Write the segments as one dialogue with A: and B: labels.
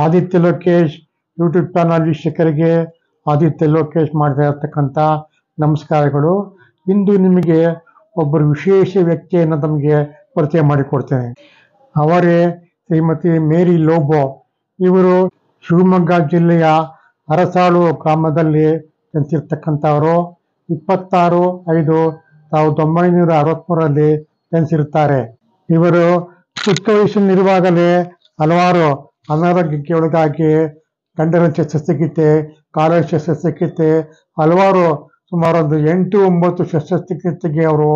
A: Aditya Lokesh YouTube channel ವೀಕ್ಷಕರಿಗೆ ಆದಿತ್ಯ ಲೋಕೇಶ್ ಮಾಡ್ತಾ ಇರತಕ್ಕಂಥ ನಮಸ್ಕಾರಗಳು. ಇಂದು ನಿಮಗೆ ಒಬ್ಬರು ವಿಶೇಷ ವ್ಯಕ್ತಿಯನ್ನು ತಮಗೆ ಪರಿಚಯ ಮಾಡಿಕೊಡ್ತೇನೆ. ಅವರೇ ಶ್ರೀಮತಿ ಮೇರಿ ಲೋಬೋ. ಇವರು ಶಿವಮೊಗ್ಗ ಜಿಲ್ಲೆಯ ಅರಸಾಳು ಗ್ರಾಮದಲ್ಲಿ ಜನಿಸಿರ್ತಕ್ಕಂಥವರು. 26/5/1963ರಲ್ಲಿ ಜನಿಸಿರುತ್ತಾರೆ. ಇವರು ಚಿಕ್ಕ ವಯಸ್ಸಿನಲ್ಲಿರುವಾಗಲೇ ಹಲವಾರು ಅನಾರೋಗ್ಯಕ್ಕೆ ಒಳಗಾಗಿ ಗಂಡನ ಶಸ್ತ್ರಚಿಕಿತ್ಸೆ, ಕಾಲ ಶಸ್ತ್ರಚಿಕಿತ್ಸೆ, ಸುಮಾರು 8-9 ಶಸ್ತ್ರಚಿಕಿತ್ಸೆಗೆ ಅವರು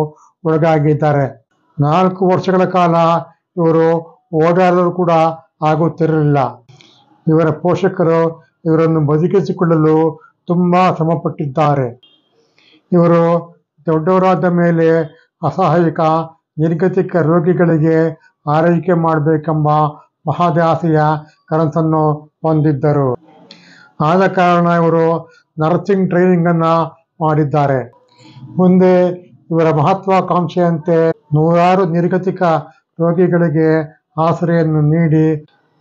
A: ಒಳಗಾಗಿದ್ದಾರೆ. 4 ವರ್ಷಗಳ ಕಾಲ ಇವರು ಓಡಾಡಲು ಕೂಡ ಆಗುತ್ತಿರಲಿಲ್ಲ. ಇವರ ಪೋಷಕರು ಇವರನ್ನು ಬದುಕಿಸಿಕೊಳ್ಳಲು ತುಂಬಾ ಶ್ರಮಪಟ್ಟಿದ್ದಾರೆ. ಇವರು ದೊಡ್ಡವರಾದ ಮೇಲೆ ಅಸಹಾಯಕ ನಿರ್ಗತಿಕ ರೋಗಿಗಳಿಗೆ ಆರೈಕೆ ಮಾಡಬೇಕೆಂಬ ಮಹದಾಸೆಯ ಕನಸನ್ನು ಹೊಂದಿದ್ದರು. ಆದ ಕಾರಣ ಇವರು ನರ್ಸಿಂಗ್ ಟ್ರೈನಿಂಗ್ ಅನ್ನ ಮಾಡಿದ್ದಾರೆ. ಮುಂದೆ ಇವರ ಮಹತ್ವಾಕಾಂಕ್ಷೆಯಂತೆ ನೂರಾರು ನಿರ್ಗತಿಕ ರೋಗಿಗಳಿಗೆ ಆಸರೆಯನ್ನು ನೀಡಿ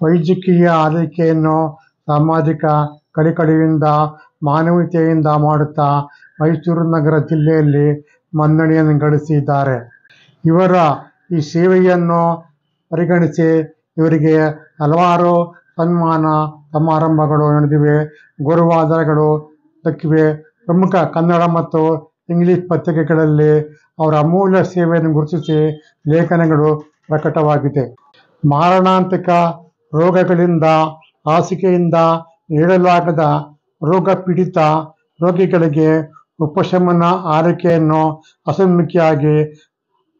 A: ವೈದ್ಯಕೀಯ ಆರೈಕೆಯನ್ನು ಸಾಮಾಜಿಕ ಕಳಕಳಿಯಿಂದ ಮಾನವೀಯತೆಯಿಂದ ಮಾಡುತ್ತಾ ಮೈಸೂರು ನಗರ ಜಿಲ್ಲೆಯಲ್ಲಿ ಮನ್ನಣೆಯನ್ನು ಗಳಿಸಿದ್ದಾರೆ. ಇವರ ಈ ಸೇವೆಯನ್ನು ಪರಿಗಣಿಸಿ ಇವರಿಗೆ ಹಲವಾರು ಸನ್ಮಾನ ಸಮಾರಂಭಗಳು ನಡೆದಿವೆ, ಗೌರವಾಧಾರಗಳು ದಕ್ಕಿವೆ. ಪ್ರಮುಖ ಕನ್ನಡ ಮತ್ತು ಇಂಗ್ಲಿಷ್ ಪತ್ರಿಕೆಗಳಲ್ಲಿ ಅವರ ಅಮೂಲ್ಯ ಸೇವೆಯನ್ನು ಗುರುತಿಸಿ ಲೇಖನಗಳು ಪ್ರಕಟವಾಗಿದೆ. ಮಾರಣಾಂತಿಕ ರೋಗಗಳಿಂದ ಹಾಸಿಗೆಯಿಂದ ಏಳಲಾಗದ ರೋಗ ಪೀಡಿತ ರೋಗಿಗಳಿಗೆ ಉಪಶಮನ ಆರೈಕೆಯನ್ನು ಹಸನ್ಮುಖಿಯಾಗಿ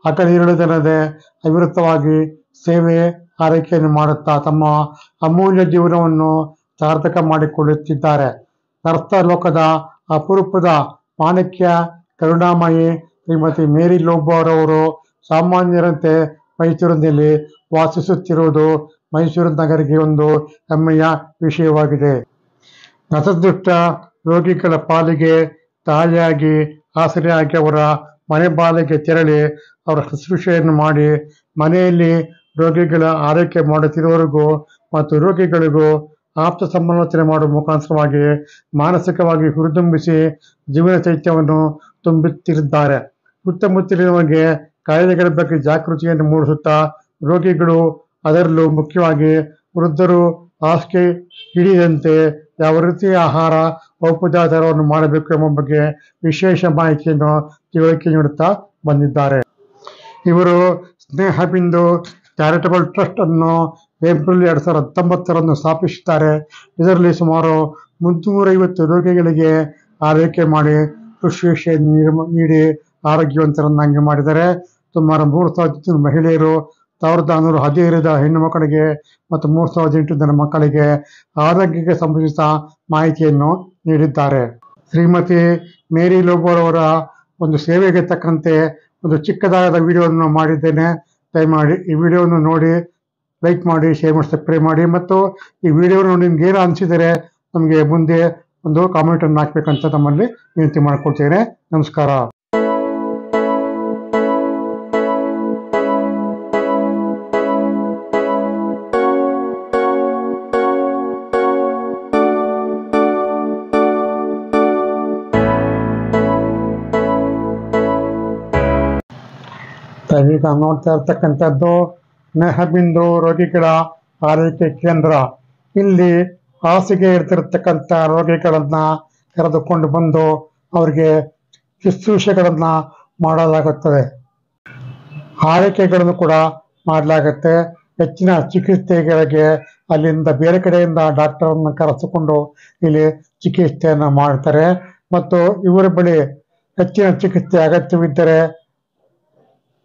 A: ಹಗಲಿರುಳದೆನ್ನದೆ ಅವಿರತವಾಗಿ ಸೇವೆ ಆರೈಕೆಯನ್ನು ಮಾಡುತ್ತಾ ತಮ್ಮ ಅಮೂಲ್ಯ ಜೀವನವನ್ನು ಸಾರ್ಥಕ ಮಾಡಿಕೊಳ್ಳುತ್ತಿದ್ದಾರೆ. ನರ್ತ ಲೋಕದ ಅಪರೂಪದ ಮಾಣಿಕ್ಯ ಕರುಣಾಮಯಿ ಶ್ರೀಮತಿ ಮೇರಿ ಲೋಬೋ ರವರು ಸಾಮಾನ್ಯರಂತೆ ಮೈಸೂರಿನಲ್ಲಿ ವಾಸಿಸುತ್ತಿರುವುದು ಮೈಸೂರು ನಗರಿಗೆ ಒಂದು ಹೆಮ್ಮೆಯ ವಿಷಯವಾಗಿದೆ. ನತದೃಷ್ಟ ರೋಗಿಗಳ ಪಾಲಿಗೆ ತಾಯಿಯಾಗಿ ಆಸರೆಯಾಗಿ ಅವರ ಮನೆ ಬಾಗಿಲಿಗೆ ತೆರಳಿ ಅವರ ಶುಶ್ರೂಷೆಯನ್ನು ಮಾಡಿ ಮನೆಯಲ್ಲಿ ರೋಗಿಗಳ ಆರೈಕೆ ಮಾಡುತ್ತಿರುವವರಿಗೂ ಮತ್ತು ರೋಗಿಗಳಿಗೂ ಆಪ್ತ ಸಮಾಲೋಚನೆ ಮಾಡುವ ಮುಖಾಂತರವಾಗಿ ಮಾನಸಿಕವಾಗಿ ಹುರಿದುಂಬಿಸಿ ಜೀವನ ಚೈತ್ಯವನ್ನು ತುಂಬುತ್ತಿದ್ದಾರೆ. ಸುತ್ತಮುತ್ತಲಿನವರಿಗೆ ಕಾಯಿಲೆಗಳ ಬಗ್ಗೆ ಜಾಗೃತಿಯನ್ನು ಮೂಡಿಸುತ್ತಾ ರೋಗಿಗಳು, ಅದರಲ್ಲೂ ಮುಖ್ಯವಾಗಿ ವೃದ್ಧರು ಹಾಸಿಗೆ ಹಿಡಿಯದಂತೆ ಯಾವ ರೀತಿಯ ಆಹಾರ ಔಪಚಾರವನ್ನು ಮಾಡಬೇಕು ಎಂಬ ಬಗ್ಗೆ ವಿಶೇಷ ಮಾಹಿತಿಯನ್ನು ತಿಳುವಳಿಕೆ ನೀಡುತ್ತಾ ಬಂದಿದ್ದಾರೆ. ಇವರು ಸ್ನೇಹಬಿಂದು ಚಾರಿಟಬಲ್ ಟ್ರಸ್ಟ್ ಅನ್ನು ಏಪ್ರಿಲ್ 2019 ಸ್ಥಾಪಿಸಿದ್ದಾರೆ. ಇದರಲ್ಲಿ ಸುಮಾರು 350 ರೋಗಿಗಳಿಗೆ ಆರೈಕೆ ಮಾಡಿ ಶುಶ್ರೂಷೆ ನೀಡಿ ಆರೋಗ್ಯವಂತರನ್ನಾಗಿ ಮಾಡಿದ್ದಾರೆ. ಸುಮಾರು 3000 ಮಹಿಳೆಯರು, 1415 ಹೆಣ್ಣು ಮಕ್ಕಳಿಗೆ ಮತ್ತು 3008 ಜನ ಮಕ್ಕಳಿಗೆ ಆರೋಗ್ಯಕ್ಕೆ ಸಂಬಂಧಿಸಿದ ಮಾಹಿತಿಯನ್ನು ನೀಡಿದ್ದಾರೆ. ಶ್ರೀಮತಿ ಮೇರಿ ಲೋಬೋರವರ ಒಂದು ಸೇವೆಗೆ ತಕ್ಕಂತೆ ಒಂದು ಚಿಕ್ಕದಾದ ವಿಡಿಯೋವನ್ನು ಮಾಡಿದ್ದೇನೆ. ದಯಮಾಡಿ ಈ ವಿಡಿಯೋವನ್ನು ನೋಡಿ ಲೈಕ್ ಮಾಡಿ, ಶೇರ್ ಮಾಡಿ, ಸಬ್ಸ್ಕ್ರೈಬ್ ಮಾಡಿ ಮತ್ತು ಈ ವಿಡಿಯೋ ನೋಡಿ ನಿಮ್ಗೆ ಏನು ಅನಿಸಿದರೆ ನಮಗೆ ಮುಂದೆ ಒಂದು ಕಾಮೆಂಟನ್ನು ಹಾಕಬೇಕಂತ ತಮ್ಮಲ್ಲಿ ವಿನಂತಿ ಮಾಡಿಕೊಳ್ತೇನೆ. ನಮಸ್ಕಾರ. ಈಗ ನೋಡ್ತಾ ಇರ್ತಕ್ಕಂಥದ್ದು ಸ್ನೇಹಬಿಂದು ರೋಗಿಗಳ ಆರೈಕೆ ಕೇಂದ್ರ. ಇಲ್ಲಿ ಹಾಸಿಗೆ ಇರ್ತಿರ್ತಕ್ಕಂಥ ರೋಗಿಗಳನ್ನ ಕರೆದುಕೊಂಡು ಬಂದು ಅವರಿಗೆ ಶುಶ್ರೂಷೆಗಳನ್ನ ಮಾಡಲಾಗುತ್ತದೆ, ಆರೈಕೆಗಳನ್ನು ಕೂಡ ಮಾಡಲಾಗುತ್ತೆ. ಹೆಚ್ಚಿನ ಚಿಕಿತ್ಸೆಗಳಿಗೆ ಅಲ್ಲಿಂದ ಬೇರೆ ಕಡೆಯಿಂದ ಡಾಕ್ಟರನ್ನು ಕರೆಸಿಕೊಂಡು ಇಲ್ಲಿ ಚಿಕಿತ್ಸೆಯನ್ನು ಮಾಡ್ತಾರೆ ಮತ್ತು ಇವರ ಬಳಿ ಹೆಚ್ಚಿನ ಚಿಕಿತ್ಸೆ ಅಗತ್ಯವಿದ್ದರೆ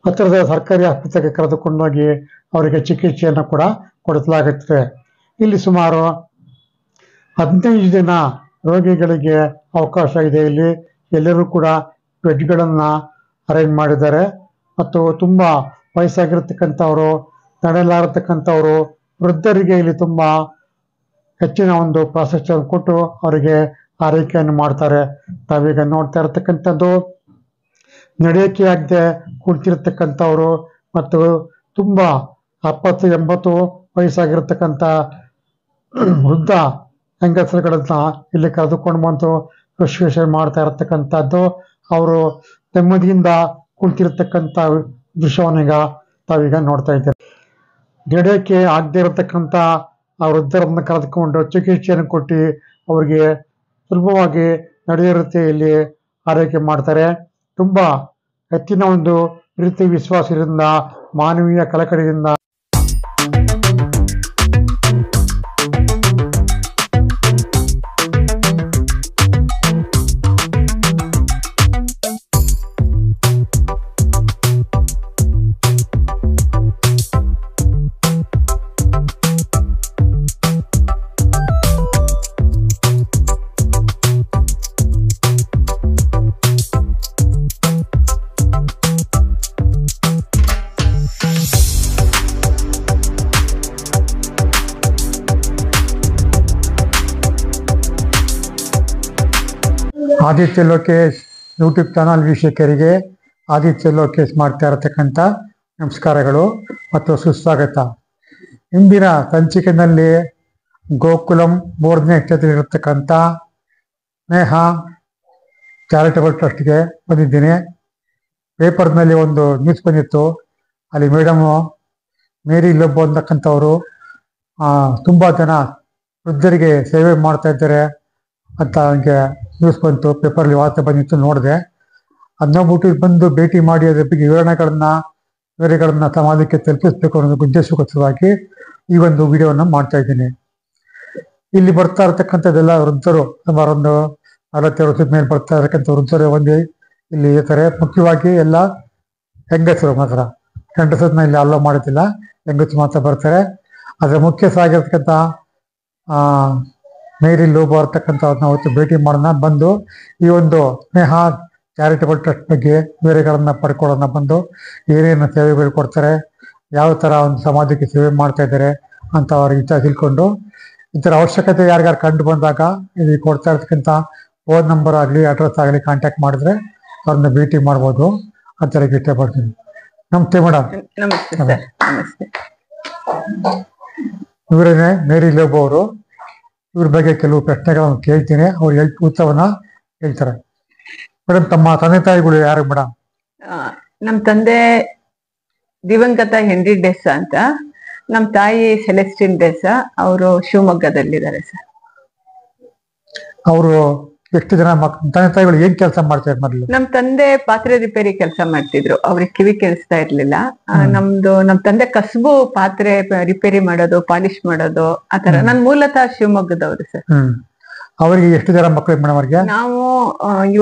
A: ಹತ್ತಿರದ ಸರ್ಕಾರಿ ಆಸ್ಪತ್ರೆಗೆ ಕರೆದುಕೊಂಡೋಗಿ ಅವರಿಗೆ ಚಿಕಿತ್ಸೆಯನ್ನು ಕೂಡ ಕೊಡಿಸಲಾಗುತ್ತದೆ. ಇಲ್ಲಿ ಸುಮಾರು 15 ಜನ ರೋಗಿಗಳಿಗೆ ಅವಕಾಶ ಇದೆ. ಇಲ್ಲಿ ಎಲ್ಲರೂ ಕೂಡ ಬೆಡ್ಗಳನ್ನು ಅರೇಂಜ್ ಮಾಡಿದ್ದಾರೆ ಮತ್ತು ತುಂಬ ವಯಸ್ಸಾಗಿರ್ತಕ್ಕಂಥವರು, ನಡೆಯಲಾರತಕ್ಕಂಥವರು, ವೃದ್ಧರಿಗೆ ಇಲ್ಲಿ ತುಂಬ ಹೆಚ್ಚಿನ ಒಂದು ಪ್ರಾಶಸ್ತ್ಯ ಕೊಟ್ಟು ಅವರಿಗೆ ಆರೈಕೆಯನ್ನು ಮಾಡ್ತಾರೆ. ತಾವೀಗ ನೋಡ್ತಾ ಇರತಕ್ಕಂಥದ್ದು ನಡೆಯೋಕ್ಕೆ ಆಗದೆ ಕುಳಿತಿರ್ತಕ್ಕಂಥವ್ರು ಮತ್ತು ತುಂಬ 70-80 ವಯಸ್ಸಾಗಿರ್ತಕ್ಕಂಥ ವೃದ್ಧ ಹೆಂಗಸರುಗಳನ್ನ ಇಲ್ಲಿ ಕರೆದುಕೊಂಡು ಬಂದು ಶುಶ್ರೂಷೆ ಮಾಡ್ತಾ ಇರತಕ್ಕಂಥದ್ದು, ಅವರು ನೆಮ್ಮದಿಯಿಂದ ಕುಳಿತಿರ್ತಕ್ಕಂಥ ದೃಶ್ಯವನ್ನೀಗ ತಾವೀಗ ನೋಡ್ತಾ ಇದ್ದೀರಿ. ನಡೆಯೋಕ್ಕೆ ಆಗದೆ ಇರತಕ್ಕಂಥ ಆ ವೃದ್ಧರನ್ನ ಕರೆದುಕೊಂಡು ಚಿಕಿತ್ಸೆಯನ್ನು ಕೊಟ್ಟು ಅವರಿಗೆ ಸುಲಭವಾಗಿ ನಡೆಯೋ ರೀತಿಯಲ್ಲಿ ಆರೈಕೆ ಮಾಡ್ತಾರೆ. ತುಂಬಾ ಹೆಚ್ಚಿನ ಒಂದು ಪ್ರೀತಿ ವಿಶ್ವಾಸದಿಂದ, ಮಾನವೀಯ ಕಳಕಳಿಯಿಂದ ಆದಿತ್ಯ ಲೋಕೇಶ್ ಯೂಟ್ಯೂಬ್ ಚಾನಲ್ ವೀಕ್ಷಕರಿಗೆ ಆದಿತ್ಯ ಲೋಕೇಶ್ ಮಾಡ್ತಾ ಇರತಕ್ಕಂಥ ನಮಸ್ಕಾರಗಳು ಮತ್ತು ಸುಸ್ವಾಗತ. ಇಂದಿನ ಸಂಚಿಕೆಯಲ್ಲಿ ಗೋಕುಲಂ 3ನೇ ಕ್ಷೇತ್ರದಲ್ಲಿರತಕ್ಕಂಥ ಸ್ನೇಹ ಚಾರಿಟಬಲ್ ಟ್ರಸ್ಟ್ಗೆ ಬಂದಿದ್ದೀನಿ. ಪೇಪರ್ನಲ್ಲಿ ಒಂದು ನ್ಯೂಸ್ ಬಂದಿತ್ತು. ಅಲ್ಲಿ ಮೇಡಮು ಮೇರಿ ಲೋಬೋ ಅಂತಕ್ಕಂಥವರು ತುಂಬ ಜನ ವೃದ್ಧರಿಗೆ ಸೇವೆ ಮಾಡ್ತಾ ಇದ್ದಾರೆ ಅಂತ ನನಗೆ ನ್ಯೂಸ್ ಬಂತು, ಪೇಪರ್ಲಿ ವಾರ್ತೆ ಬಂದಿತ್ತು, ನೋಡಿದೆ. ಅದನ್ನೋಗ್ಬಿಟ್ಟು ಬಂದು ಭೇಟಿ ಮಾಡಿ ಅದ್ರ ಬಗ್ಗೆ ವಿವರಗಳನ್ನ ಸಮಾಜಕ್ಕೆ ತಲುಪಿಸ್ಬೇಕು ಅನ್ನೋ ಉದ್ದೇಶಕ್ಕೋಸ್ಕರವಾಗಿ ಈ ಒಂದು ವಿಡಿಯೋವನ್ನು ಮಾಡ್ತಾ ಇದ್ದೀನಿ. ಇಲ್ಲಿ ಬರ್ತಾ ಇರತಕ್ಕಂಥದ್ದೆಲ್ಲ ವೃದ್ಧರು, ಸುಮಾರು ಒಂದು 40 ವರ್ಷದ ಮೇಲೆ ಬರ್ತಾ ಇರತಕ್ಕಂಥ ವೃದ್ಧರು ಒಂದು ಇಲ್ಲಿ ಇರ್ತಾರೆ. ಮುಖ್ಯವಾಗಿ ಎಲ್ಲ ಹೆಂಗಸರು ಮಾತ್ರ, ಗಂಡಸರನ್ನ ಇಲ್ಲಿ ಅಲ್ಲೋ ಮಾಡೋದಿಲ್ಲ, ಹೆಂಗಸರು ಮಾತ್ರ ಬರ್ತಾರೆ. ಅದರ ಮುಖ್ಯ ಸಾಗಿರ್ತಕ್ಕಂಥ ಮೇರಿ ಲೋಬೋ ಇರ್ತಕ್ಕಂಥವ್ರನ್ನ ಅವತ್ತು ಭೇಟಿ ಮಾಡೋಣ, ಬಂದು ಈ ಒಂದು ಸ್ನೇಹ ಚಾರಿಟಬಲ್ ಟ್ರಸ್ಟ್ ಬಗ್ಗೆ ವಿವರಗಳನ್ನ ಪಡ್ಕೊಳ್ಳೋಣ, ಬಂದು ಏನೇನು ಸೇವೆಗಳು ಕೊಡ್ತಾರೆ, ಯಾವ ಥರ ಒಂದು ಸಮಾಜಕ್ಕೆ ಸೇವೆ ಮಾಡ್ತಾ ಇದ್ದಾರೆ ಅಂತ ಅವ್ರಿಗೆ ಇಷ್ಟ ತಿಳ್ಕೊಂಡು, ಈ ಥರ ಅವಶ್ಯಕತೆ ಯಾರಿಗಾರು ಕಂಡು ಬಂದಾಗ ಇಲ್ಲಿ ಕೊಡ್ತಾ ಇರ್ತಕ್ಕಂಥ ಫೋನ್ ನಂಬರ್ ಆಗಲಿ ಅಡ್ರೆಸ್ ಆಗಲಿ ಕಾಂಟ್ಯಾಕ್ಟ್ ಮಾಡಿದ್ರೆ ಅವ್ರನ್ನ ಭೇಟಿ ಮಾಡ್ಬೋದು ಅಂತ ಹೇಳಕ್ಕೆ ಇಷ್ಟಪಡ್ತೀನಿ. ನಮಸ್ತೆ ಮೇಡಮ್. ಇವರೇನೆ ಮೇರಿ ಲೋಬೋ ಅವರು. ಇವ್ರ ಬಗ್ಗೆ ಕೆಲವು ಪ್ರಶ್ನೆಗಳನ್ನು ಕೇಳ್ತೀನಿ, ಅವ್ರು ಉತ್ತರವನ್ನ ಹೇಳ್ತಾರೆ. ಮೇಡಮ್, ತಮ್ಮ ತಂದೆ ತಾಯಿಗಳು ಯಾರು ಮೇಡಮ್?
B: ನಮ್ ತಂದೆ ದಿವಂಗತ ಹೆನ್ರಿ ಡೆಸ್ಸಾ ಅಂತ, ನಮ್ ತಾಯಿ ಸೆಲೆಸ್ಟಿನ್ ಡೆಸ್ಸಾ. ಅವರು ಶಿವಮೊಗ್ಗದಲ್ಲಿದ್ದಾರೆ ಸರ್.
A: ಅವರು ಎಷ್ಟು ಜನ ತಂದೆ ತಾಯಿಗಳು ಏನ್ ಕೆಲಸ ಮಾಡ್ತಾರೆ ಮೊದಲು?
B: ನಮ್ ತಂದೆ ಪಾತ್ರೆ ರಿಪೇರಿ ಕೆಲಸ ಮಾಡ್ತಿದ್ರು, ಅವ್ರಿಗೆ ಕಿವಿ ಕೇಳಿಸ್ತಾ ಇರ್ಲಿಲ್ಲ. ನಮ್ ತಂದೆ ಕಸಬು ಪಾತ್ರೆ ರಿಪೇರಿ ಮಾಡೋದು, ಪಾಲಿಶ್ ಮಾಡೋದು, ಆತರ. ನನ್ ಮೂಲತಃ ಶಿವಮೊಗ್ಗದವ್ರು ಸರ್.
A: ಅವರಿಗೆ ಎಷ್ಟು ಜನ ಮಕ್ಕಳು ಮೇಡಮ್? ಅವ್ರಿಗೆ
B: ನಾವು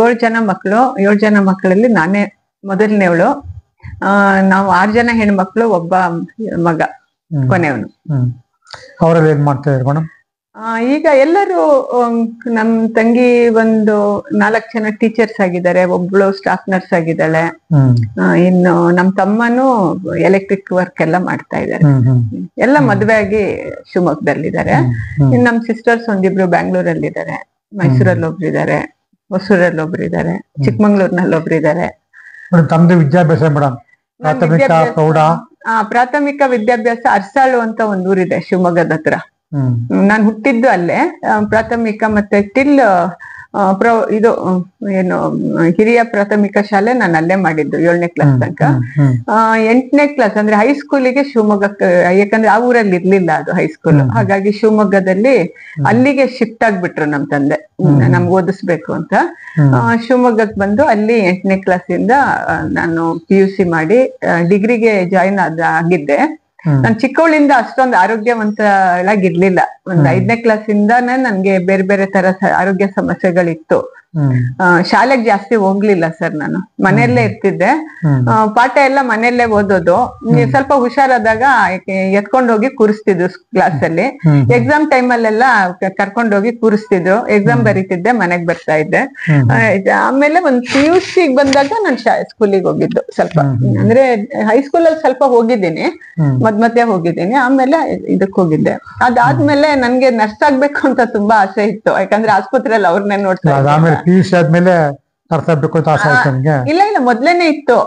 B: 7 ಜನ ಮಕ್ಕಳು. 7 ಜನ ಮಕ್ಕಳಲ್ಲಿ ನಾನೇ ಮೊದಲನೇವಳು. ನಾವು 6 ಜನ ಹೆಣ್ಮಕ್ಳು, ಒಬ್ಬ ಮಗ ಕೊನೆಯವನು.
A: ಅವರಲ್ಲಿ ಏನ್ ಮಾಡ್ತಾ ಇದ್ದಾರೆ ಮೇಡಮ್?
B: ಈಗ ಎಲ್ಲರೂ ನಮ್ ತಂಗಿ ಒಂದು 4 ಜನ ಟೀಚರ್ಸ್ ಆಗಿದ್ದಾರೆ, ಒಬ್ಳು ಸ್ಟಾಫ್ ನರ್ಸ್ ಆಗಿದ್ದಾಳೆ. ಇನ್ನು ನಮ್ ತಮ್ಮನು ಎಲೆಕ್ಟ್ರಿಕ್ ವರ್ಕ್ ಎಲ್ಲ ಮಾಡ್ತಾ ಇದ್ದಾರೆ. ಎಲ್ಲ ಮದ್ವೆ ಆಗಿ ಶಿವಮೊಗ್ಗದಲ್ಲಿದ್ದಾರೆ. ಇನ್ನು ನಮ್ ಸಿಸ್ಟರ್ಸ್ ಒಂದಿಬ್ರು ಬ್ಯಾಂಗ್ಳೂರಲ್ಲಿ ಇದ್ದಾರೆ, ಮೈಸೂರಲ್ಲಿ ಒಬ್ರು ಇದ್ದಾರೆ, ಹೊಸೂರಲ್ಲಿ ಒಬ್ರು ಇದ್ದಾರೆ, ಚಿಕ್ಕಮಂಗ್ಳೂರ್ನಲ್ಲಿ ಒಬ್ರು ಇದ್ದಾರೆ.
A: ತಮ್ದು ವಿದ್ಯಾಭ್ಯಾಸ ಮೇಡಮ್?
B: ಪ್ರಾಥಮಿಕ ವಿದ್ಯಾಭ್ಯಾಸ ಅರ್ಸಾಳು ಅಂತ ಒಂದ್ ಊರಿದೆ ಶಿವಮೊಗ್ಗದ ಹತ್ರ. ನಾನು ಹುಟ್ಟಿದ್ದು ಅಲ್ಲೇ. ಪ್ರಾಥಮಿಕ ಮತ್ತೆ ಟಿಲ್ ಇದು ಏನು ಹಿರಿಯ ಪ್ರಾಥಮಿಕ ಶಾಲೆ ನಾನು ಅಲ್ಲೇ ಮಾಡಿದ್ದು 7ನೇ ಕ್ಲಾಸ್ ತನಕ. 8ನೇ ಕ್ಲಾಸ್ ಅಂದ್ರೆ ಹೈಸ್ಕೂಲಿಗೆ ಶಿವಮೊಗ್ಗಕ್ಕೆ, ಯಾಕಂದ್ರೆ ಆ ಊರಲ್ಲಿ ಇರ್ಲಿಲ್ಲ ಅದು ಹೈಸ್ಕೂಲ್, ಹಾಗಾಗಿ ಶಿವಮೊಗ್ಗದಲ್ಲಿ ಅಲ್ಲಿಗೆ ಶಿಫ್ಟ್ ಆಗ್ಬಿಟ್ರು ನಮ್ ತಂದೆ, ನಮ್ಗೆ ಓದಿಸ್ಬೇಕು ಅಂತ. ಶಿವಮೊಗ್ಗಕ್ಕೆ ಬಂದು ಅಲ್ಲಿ 8ನೇ ಕ್ಲಾಸಿಂದ ನಾನು PUC ಮಾಡಿ ಡಿಗ್ರಿಗೆ ಜಾಯಿನ್ ಆಗಿದ್ದೆ. ನಾನ್ ಚಿಕ್ಕವಳಿಂದ ಅಷ್ಟೊಂದು ಆರೋಗ್ಯವಂತಳಾಗಿರ್ಲಿಲ್ಲ. ಒಂದ್ 5ನೇ ಕ್ಲಾಸಿಂದಾನೇ ನನ್ಗೆ ಬೇರೆ ಬೇರೆ ತರ ಆರೋಗ್ಯ ಸಮಸ್ಯೆಗಳಿತ್ತು. ಶಾಲೆಗೆ ಜಾಸ್ತಿ ಹೋಗ್ಲಿಲ್ಲ ಸರ್, ನಾನು ಮನೆಯಲ್ಲೇ ಇರ್ತಿದ್ದೆ. ಪಾಠ ಎಲ್ಲ ಮನೆಯಲ್ಲೇ ಓದೋದು. ಸ್ವಲ್ಪ ಹುಷಾರಾದಾಗ ಎತ್ಕೊಂಡೋಗಿ ಕೂರಿಸ್ತಿದ್ರು ಕ್ಲಾಸಲ್ಲಿ. ಎಕ್ಸಾಮ್ ಟೈಮಲ್ಲೆಲ್ಲ ಕರ್ಕೊಂಡೋಗಿ ಕೂರಿಸ್ತಿದ್ರು. ಎಕ್ಸಾಮ್ ಬರೀತಿದ್ದೆ, ಮನೆಗ್ ಬರ್ತಾ ಇದ್ದೆ. ಆಮೇಲೆ ಒಂದ್ PUC ಬಂದಾಗ ನಾನು ಸ್ಕೂಲಿಗೆ ಹೋಗಿದ್ದು ಸ್ವಲ್ಪ, ಅಂದ್ರೆ ಹೈಸ್ಕೂಲಲ್ಲಿ ಸ್ವಲ್ಪ ಹೋಗಿದ್ದೀನಿ, ಮಧ್ಯೆ ಹೋಗಿದ್ದೀನಿ. ಆಮೇಲೆ ಇದಕ್ ಹೋಗಿದ್ದೆ. ಅದಾದ್ಮೇಲೆ ನನ್ಗೆ ನರ್ಸ್ ಆಗ್ಬೇಕು ಅಂತ ತುಂಬಾ ಆಸೆ ಇತ್ತು, ಯಾಕಂದ್ರೆ ಆಸ್ಪತ್ರೆಯಲ್ಲಿ ಅವ್ರನ್ನೇ ನೋಡ್ತಾ ಇದ್ದೆ.
A: PUC ಆದ್ಮೇಲೆ ನರ್ಸಾಗ್ಬೇಕು ಅಂತ ಆಸೆ ಆಯ್ತು ನಿಮ್ಗೆ?
B: ಇಲ್ಲ ಇಲ್ಲ, ಮೊದ್ಲೇನೆ ಇತ್ತು.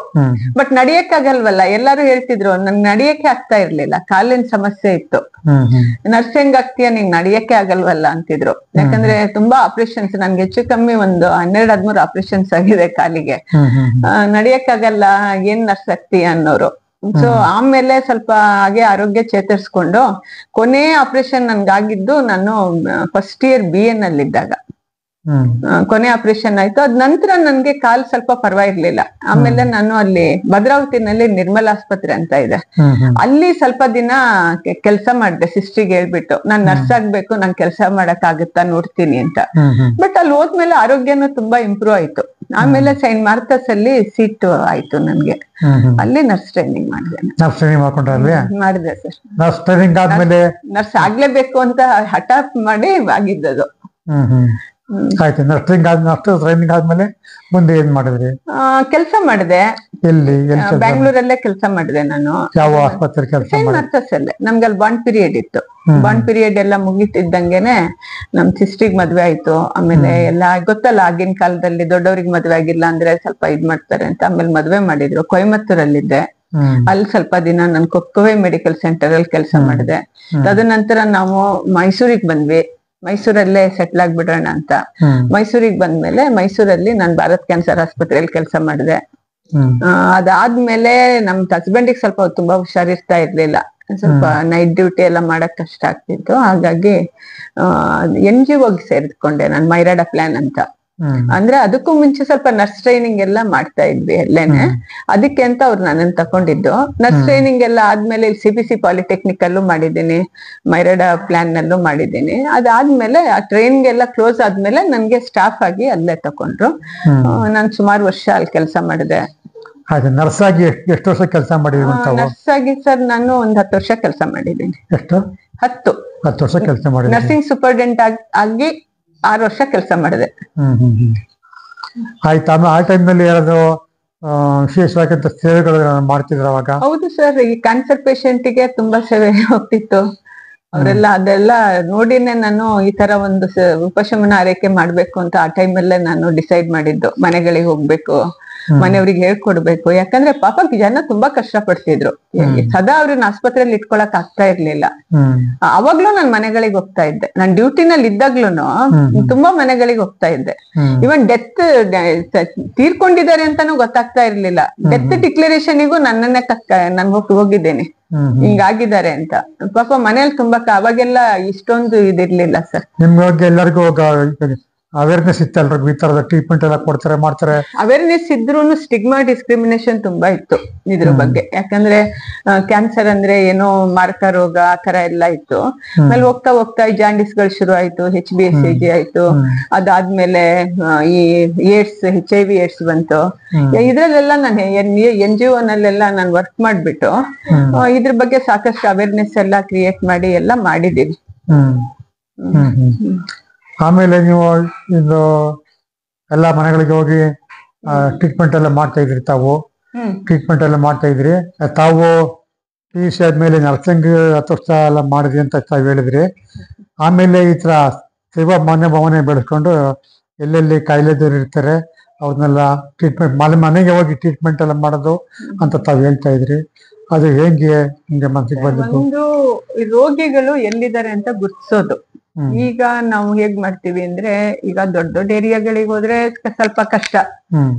B: ಬಟ್ ನಡಿಯಕ್ಕಾಗಲ್ವಲ್ಲ, ಎಲ್ಲಾರು ಹೇಳ್ತಿದ್ರು, ನಂಗೆ ನಡಿಯಕ್ಕೆ ಆಗ್ತಾ ಇರ್ಲಿಲ್ಲ, ಕಾಲಿನ ಸಮಸ್ಯೆ ಇತ್ತು. ನರ್ಸ್ ಹೆಂಗ್ ಆಗ್ತೀಯ, ನಿಂಗ್ ನಡಿಯಕ್ಕೆ ಆಗಲ್ವಲ್ಲ ಅಂತಿದ್ರು. ಯಾಕಂದ್ರೆ ತುಂಬಾ ಆಪರೇಷನ್ಸ್, ನನ್ಗೆ ಹೆಚ್ಚು ಕಮ್ಮಿ ಒಂದು 12-13 ಆಪರೇಷನ್ಸ್ ಆಗಿದೆ ಕಾಲಿಗೆ. ನಡಿಯಕ್ಕಾಗಲ್ಲ, ಏನ್ ನರ್ಸ್ ಆಗ್ತೀಯ ಅನ್ನೋರು. ಸೊ ಆಮೇಲೆ ಸ್ವಲ್ಪ ಹಾಗೆ ಆರೋಗ್ಯ ಚೇತರಿಸ್ಕೊಂಡು ಕೊನೆ ಆಪರೇಷನ್ ನನ್ಗಾಗಿದ್ದು ನಾನು ಫಸ್ಟ್ ಇಯರ್ BA ನಲ್ಲಿದ್ದಾಗ ಕೊನೆ ಆಪರೇಷನ್ ಆಯ್ತು. ಅದ್ ನಂತರ ನನ್ಗೆ ಕಾಲ್ ಸ್ವಲ್ಪ ಪರವಾಗಿರ್ಲಿಲ್ಲ. ಆಮೇಲೆ ನಾನು ಅಲ್ಲಿ ಭದ್ರಾವತಿನಲ್ಲಿ ನಿರ್ಮಲ ಆಸ್ಪತ್ರೆ ಅಂತ ಇದೆ, ಅಲ್ಲಿ ಸ್ವಲ್ಪ ದಿನ ಕೆಲ್ಸ ಮಾಡಿದೆ. ಸಿಸ್ಟ್ರಿಗೆ ಹೇಳ್ಬಿಟ್ಟು ನಾನ್ ನರ್ಸ್ ಆಗ್ಬೇಕು, ನಾನ್ ಕೆಲ್ಸ ಮಾಡಕ್ ಆಗುತ್ತಾ ನೋಡ್ತೀನಿ ಅಂತ. ಬಟ್ ಅಲ್ಲಿ ಹೋದ್ಮೇಲೆ ಆರೋಗ್ಯನೂ ತುಂಬಾ ಇಂಪ್ರೂವ್ ಆಯ್ತು. ಆಮೇಲೆ ಸೈಂಟ್ ಮಾರ್ಥಸ್ ಅಲ್ಲಿ ಸೀಟ್ ಆಯ್ತು ನನ್ಗೆ, ಅಲ್ಲಿ ನರ್ಸ್ ಟ್ರೈನಿಂಗ್ ಮಾಡಿದೆ.
A: ನರ್ಸ್ ಟ್ರೈನಿಂಗ್ ಮಾಡ್ಕೊಂಡ್ರಲ್ವೇ?
B: ಮಾಡಿದೆ ಸರ್.
A: ನರ್ಸ್ ಟ್ರೈನಿಂಗ್ ಆದ್ಮೇಲೆ
B: ನರ್ಸ್ ಆಗ್ಲೇಬೇಕು ಅಂತ ಹಠ ಮಾಡಿ ಆಗಿದ್ದದು.
A: ಆಯ್ತು. ನರ್ಸ್ ಟ್ರೈನಿಂಗ್ ಆದ್ಮೇಲೆ ಮುಂದೆ ಏನ್ ಮಾಡಿದ್ರಿ?
B: ಕೆಲ್ಸ ಮಾಡಿದೆ.
A: ಎಲ್ಲಿ?
B: ಬ್ಯಾಂಗ್ಳೂರಲ್ಲೇ ಕೆಲಸ ಮಾಡಿದೆ ನಾನು.
A: ಯಾವ ಆಸ್ಪತ್ರೆ ಕೆಲಸ?
B: ಸೈಂಟ್ ಮಾರ್ಥಸ್ ಅಲ್ಲೇ. ನಮ್ಗೆ ಅಲ್ಲಿ ಬಾಂಡ್ ಪೀರಿಯಡ್ ಇತ್ತು. ಬಾಂಡ್ ಪೀರಿಯಡ್ ಎಲ್ಲ ಮುಗಿತಿದ್ದಂಗೆನೆ ನಮ್ ಸಿಸ್ಟ್ರಿಗೆ ಮದ್ವೆ ಆಯ್ತು. ಆಮೇಲೆ ಎಲ್ಲ ಗೊತ್ತಲ್ಲ, ಆಗಿನ ಕಾಲದಲ್ಲಿ ದೊಡ್ಡವ್ರಿಗೆ ಮದ್ವೆ ಆಗಿಲ್ಲ ಅಂದ್ರೆ ಸ್ವಲ್ಪ ಇದ್ ಮಾಡ್ತಾರೆ ಅಂತ. ಆಮೇಲೆ ಮದ್ವೆ ಮಾಡಿದ್ರು. ಕೊಯಮತ್ತೂರಲ್ಲಿದ್ದೆ. ಅಲ್ಲಿ ಸ್ವಲ್ಪ ದಿನ ನಾನು ಕೊಕ್ಕವೆ ಮೆಡಿಕಲ್ ಸೆಂಟರ್ ಅಲ್ಲಿ ಕೆಲಸ ಮಾಡಿದೆ. ತದನಂತರ ನಾವು ಮೈಸೂರಿಗೆ ಬಂದ್ವಿ. ಮೈಸೂರಲ್ಲೇ ಸೆಟ್ಲ್ ಆಗ್ಬಿಡೋಣ ಅಂತ ಮೈಸೂರಿಗೆ ಬಂದ್ಮೇಲೆ ಮೈಸೂರಲ್ಲಿ ನಾನು ಭಾರತ್ ಕ್ಯಾನ್ಸರ್ ಆಸ್ಪತ್ರೆಯಲ್ಲಿ ಕೆಲಸ ಮಾಡಿದೆ. ಅದಾದ್ಮೇಲೆ ನಮ್ ಹಸ್ಬೆಂಡಿಗೆ ಸ್ವಲ್ಪ ತುಂಬಾ ಹುಷಾರಿರ್ತಾ ಇರ್ಲಿಲ್ಲ, ಸ್ವಲ್ಪ ನೈಟ್ ಡ್ಯೂಟಿ ಎಲ್ಲ ಮಾಡಕ್ ಕಷ್ಟ ಆಗ್ತಿತ್ತು. ಹಾಗಾಗಿ NGO ಸೇರಿಕೊಂಡೆ ನಾನು, ಮೈರಾಡ ಪ್ಲಾನ್ ಅಂತ. ಅಂದ್ರೆ ಅದಕ್ಕೂ ಮುಂಚೆ ಸ್ವಲ್ಪ ನರ್ಸ್ ಟ್ರೈನಿಂಗ್ ಎಲ್ಲ ಮಾಡ್ತಾ ಇದ್ವಿ ಅಲ್ಲೇನೆ. ಅದಕ್ಕೆ ಅಂತ ಅವ್ರು ನನ್ನನ್ನು ತಕೊಂಡಿದ್ದು. ನರ್ಸ್ ಟ್ರೈನಿಂಗ್ ಎಲ್ಲ ಆದ್ಮೇಲೆ CPC ಪಾಲಿಟೆಕ್ನಿಕ್ ಅಲ್ಲೂ ಮಾಡಿದ್ದೀನಿ, ಮೈರಾಡ ಪ್ಲಾನ್ ನಲ್ಲೂ ಮಾಡಿದ್ದೀನಿ. ಅದಾದ್ಮೇಲೆ ಆ ಟ್ರೈನಿಂಗ್ ಎಲ್ಲ ಕ್ಲೋಸ್ ಆದ್ಮೇಲೆ ನನ್ಗೆ ಸ್ಟಾಫ್ ಆಗಿ ಅಲ್ಲೇ ತಕೊಂಡ್ರು. ನಾನು ಸುಮಾರು ವರ್ಷ ಅಲ್ಲಿ ಕೆಲಸ ಮಾಡಿದೆ.
A: ನರ್ಸ್ ಆಗಿ ಎಷ್ಟು ವರ್ಷ ಕೆಲಸ ಮಾಡಿದ್ರಿ?
B: ನರ್ಸ್ ಆಗಿ ಸರ್ ನಾನು ಒಂದ್ 10 ವರ್ಷ ಕೆಲಸ ಮಾಡಿದ್ದೀನಿ.
A: ಎಷ್ಟು? 10 ವರ್ಷ ಕೆಲಸ ಮಾಡಿದ್ದೀನಿ.
B: ನರ್ಸಿಂಗ್ ಸೂಪರ್ಡೆಂಟ್ ಆಗಿ 6 ವರ್ಷ ಕೆಲಸ ಮಾಡಿದೆ.
A: ಆಯ್ತು. ಆಮೇಲೆ ಆ ಟೈಮ್ನಲ್ಲಿ ಯಾರಾದ್ರು ವಿಶೇಷವಾದಂತ ಸೇವೆಗಳು ಮಾಡ್ತಿದ್ರ ಅವಾಗ?
B: ಹೌದು ಸರ್, ಈ ಕ್ಯಾನ್ಸರ್ ಪೇಷಂಟಿಗೆ ತುಂಬಾ ಸೇವೆ ಹೋಗ್ತಿತ್ತು. ಅವರೆಲ್ಲ ಅದೆಲ್ಲ ನೋಡಿನೇ ನಾನು ಈ ತರ ಒಂದು ಉಪಶಮನ ಆರೈಕೆ ಮಾಡ್ಬೇಕು ಅಂತ ಆ ಟೈಮಲ್ಲೇ ನಾನು ಡಿಸೈಡ್ ಮಾಡಿದ್ದು. ಮನೆಗಳಿಗೆ ಹೋಗ್ಬೇಕು, ಮನೆಯವ್ರಿಗೆ ಹೇಳ್ಕೊಡ್ಬೇಕು. ಯಾಕಂದ್ರೆ ಪಾಪ ಜನ ತುಂಬಾ ಕಷ್ಟ ಪಡ್ತಿದ್ರು. ಸದಾ ಅವ್ರನ್ನ ಆಸ್ಪತ್ರೆಯಲ್ಲಿ ಇಟ್ಕೊಳಕ್ ಆಗ್ತಾ ಇರ್ಲಿಲ್ಲ. ಅವಾಗ್ಲೂ ನಾನ್ ಮನೆಗಳಿಗೆ ಹೋಗ್ತಾ ಇದ್ದೆ. ನಾನ್ ಡ್ಯೂಟಿನಲ್ಲಿ ಇದ್ದಾಗ್ಲೂನು ತುಂಬಾ ಮನೆಗಳಿಗೆ ಹೋಗ್ತಾ ಇದ್ದೆ. ಇವನ್ ಡೆತ್ ತೀರ್ಕೊಂಡಿದ್ದಾರೆ ಅಂತಾನು ಗೊತ್ತಾಗ್ತಾ ಇರ್ಲಿಲ್ಲ. ಡೆತ್ ಡಿಕ್ಲರೇಷನ್ಗೂ ನನ್ನನ್ನೇ ನಾನು ಹೋಗಿದ್ದೇನೆ, ಹಿಂಗಾಗಿದ್ದಾರೆ ಅಂತ. ಪಾಪ ಮನೇಲಿ ತುಂಬಾ ಅವಾಗೆಲ್ಲ ಇಷ್ಟೊಂದು ಇದಿರ್ಲಿಲ್ಲ ಸರ್.
A: ನಿಮ್ಗೆ ಎಲ್ಲರಿಗೂ ಅವೇರ್ನೆಸ್ ಇತ್ತಲ್ರಿ? ಈ ತರದ ಟ್ರೀಟ್ಮೆಂಟ್ ಎಲ್ಲ ಕೊಡ್ತಾರೆ, ಮಾಡ್ತಾರೆ? ಅವೇರ್ನೆಸ್
B: ಇದ್ರೂನು ಸ್ಟಿಗ್ಮಾ ಡಿಸ್ಕ್ರಿಮಿನೇಷನ್ ತುಂಬಾ ಇತ್ತು ಇದ್ರ ಬಗ್ಗೆ. ಯಾಕಂದ್ರೆ ಕ್ಯಾನ್ಸರ್ ಅಂದ್ರೆ ಏನೋ ಮಾರಕ ರೋಗ ಆ ತರ ಎಲ್ಲ ಇತ್ತು. ಆಮೇಲೆ ಹೋಗ್ತಾ ಹೋಗ್ತಾ ಜಾಂಡಿಸ್ಗಳು ಶುರು ಆಯ್ತು, HBsAg ಆಯ್ತು. ಅದಾದ್ಮೇಲೆ ಈ ಏಡ್ಸ್, HIV ಏಡ್ಸ್ ಬಂತು. ಇದ್ರಲ್ಲೆಲ್ಲ ನಾನು NGO ನಲ್ಲೆಲ್ಲ ನಾನು ವರ್ಕ್ ಮಾಡ್ಬಿಟ್ಟು ಇದ್ರ ಬಗ್ಗೆ ಸಾಕಷ್ಟು ಅವೇರ್ನೆಸ್ ಎಲ್ಲ ಕ್ರಿಯೇಟ್ ಮಾಡಿ ಎಲ್ಲ ಮಾಡಿದೀವಿ.
A: ಆಮೇಲೆ ನೀವು ಇದು ಎಲ್ಲಾ ಮನೆಗಳಿಗೆ ಹೋಗಿ ಟ್ರೀಟ್ಮೆಂಟ್ ಎಲ್ಲ ಮಾಡ್ತಾ ಇದ್ರಿ ತಾವು? ಟ್ರೀಟ್ಮೆಂಟ್ ಎಲ್ಲ ಮಾಡ್ತಾ ಇದ್ರಿ ತಾವು. PUC ಆದ್ಮೇಲೆ ನರ್ಸಿಂಗ್ 10 ವರ್ಷ ಎಲ್ಲ ಮಾಡಿದ್ರಿ ಅಂತ ತಾವು ಹೇಳಿದ್ರಿ. ಆಮೇಲೆ ಈ ತರ ಸೇವಾ ಮನೋಭಾವನೆ ಬೆಳೆಸ್ಕೊಂಡು ಎಲ್ಲೆಲ್ಲಿ ಕಾಯಿಲೆದವ್ರು ಇರ್ತಾರೆ ಅವ್ರನ್ನೆಲ್ಲ ಟ್ರೀಟ್ಮೆಂಟ್ ಮನೆಗೆ ಹೋಗಿ ಟ್ರೀಟ್ಮೆಂಟ್ ಎಲ್ಲ ಮಾಡೋದು ಅಂತ ತಾವು ಹೇಳ್ತಾ ಇದ್ರಿ. ಅದು ಹೇಗೆ ನಿಮ್ಗೆ ಮನಸ್ಸಿಗೆ ಬಂದಿದ್ದು?
B: ಒಂದು ರೋಗಿಗಳು ಎಲ್ಲಿದ್ದಾರೆ ಅಂತ ಗುರ್ತಿಸೋದು. ಈಗ ನಾವು ಹೇಗ್ ಮಾಡ್ತೀವಿ ಅಂದ್ರೆ, ಈಗ ದೊಡ್ಡ ದೊಡ್ಡ ಏರಿಯಾಗಳಿಗೆ ಹೋದ್ರೆ ಸ್ವಲ್ಪ ಕಷ್ಟ,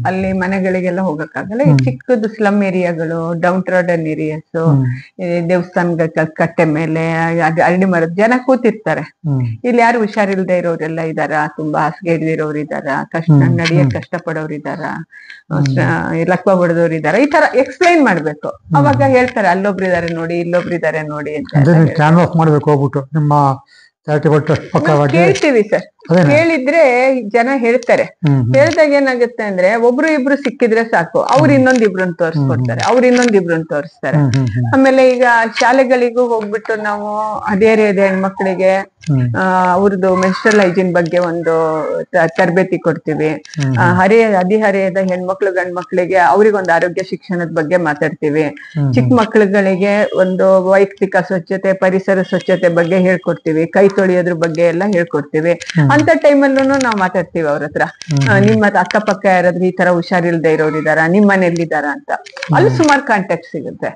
B: ಅಲ್ಲಿ ಮನೆಗಳಿಗೆಲ್ಲ ಹೋಗಕ್ಕಾಗಲ್ಲ. ಈ ಚಿಕ್ಕದು ಸ್ಲಮ್ ಏರಿಯಾಗಳು, ಡೌನ್ ಟ್ರಾಡನ್ ಏರಿಯಾಸ್, ದೇವಸ್ಥಾನ ಕಟ್ಟೆ ಮೇಲೆ ಅರಳಿ ಮರದ ಜನ ಕೂತಿರ್ತಾರೆ. ಇಲ್ಲಿ ಯಾರು ಹುಷಾರಿಲ್ದೆ ಇರೋರೆಲ್ಲ ಇದಾರ, ತುಂಬಾ ಹಾಸಿಗೆ ಹಿಡಿದಿರೋರು ಇದಾರ, ಕಷ್ಟ ನಡಿಯಕ್ ಕಷ್ಟ ಪಡೋರು ಇದಾರ, ಲಕ್ವ ಬಡದವ್ರು ಇದಾರ. ಈ ತರ ಎಕ್ಸ್ಪ್ಲೈನ್ ಮಾಡ್ಬೇಕು. ಅವಾಗ ಹೇಳ್ತಾರೆ ಅಲ್ಲೊಬ್ರು ಇದಾರೆ ನೋಡಿ, ಇಲ್ಲೊಬ್ರು ಇದಾರೆ ನೋಡಿ ಅಂತ
A: ಮಾಡ್ಬೇಕು. ಹೋಗ್ಬಿಟ್ಟು ನಿಮ್ಮ
B: ಕೇಳ್ತೀವಿ ಸರ್. ಕೇಳಿದ್ರೆ ಜನ ಹೇಳ್ತಾರೆ. ಹೇಳ್ದಾಗ ಏನಾಗುತ್ತೆ ಅಂದ್ರೆ, ಒಬ್ರು ಇಬ್ರು ಸಿಕ್ಕಿದ್ರೆ ಸಾಕು, ಅವ್ರು ಇನ್ನೊಂದಿಬ್ರನ್ನ ತೋರಿಸ್ಕೊಡ್ತಾರೆ, ಅವ್ರು ಇನ್ನೊಂದಿಬ್ರನ್ನ ತೋರಿಸ್ತಾರೆ. ಆಮೇಲೆ ಈಗ ಶಾಲೆಗಳಿಗೂ ಹೋಗ್ಬಿಟ್ಟು ನಾವು ಹದಿಹರೆಯದ ಹೆಣ್ಮಕ್ಳಿಗೆ ಅವ್ರದ್ದು ಮೆನ್ಸ್ಟ್ರಲ್ ಹೈಜೀನ್ ಬಗ್ಗೆ ಒಂದು ತರಬೇತಿ ಕೊಡ್ತೀವಿ. ಹದಿಹರೆಯದ ಹೆಣ್ಮಕ್ಳು ಗಂಡ್ಮಕ್ಳಿಗೆ ಅವ್ರಿಗೊಂದು ಆರೋಗ್ಯ ಶಿಕ್ಷಣದ ಬಗ್ಗೆ ಮಾತಾಡ್ತೀವಿ. ಚಿಕ್ಕ ಮಕ್ಳುಗಳಿಗೆ ಒಂದು ವೈಯಕ್ತಿಕ ಸ್ವಚ್ಛತೆ, ಪರಿಸರ ಸ್ವಚ್ಛತೆ ಬಗ್ಗೆ ಹೇಳ್ಕೊಡ್ತೀವಿ. ಕೈ ತೊಳೆಯೋದ್ರ ಬಗ್ಗೆ ಎಲ್ಲ ಹೇಳ್ಕೊಡ್ತೀವಿ. ಅಂತ ಟೈಮಲ್ಲೂ ನಾವು ಮಾತಾಡ್ತೀವಿ ಅವ್ರ ಹತ್ರ. ನಿಮ್ಮ ಅಕ್ಕಪಕ್ಕ ಯಾರಾದ್ರೂ ಈ ತರ ಹುಷಾರಿಲ್ದೇ ಇರೋರು ಇದಾರ, ನಿಮ್ ಮನೇಲಿದಾರ ಅಂತ. ಅಲ್ಲಿ ಸುಮಾರು ಕಾಂಟ್ಯಾಕ್ಟ್ ಸಿಗುತ್ತೆ.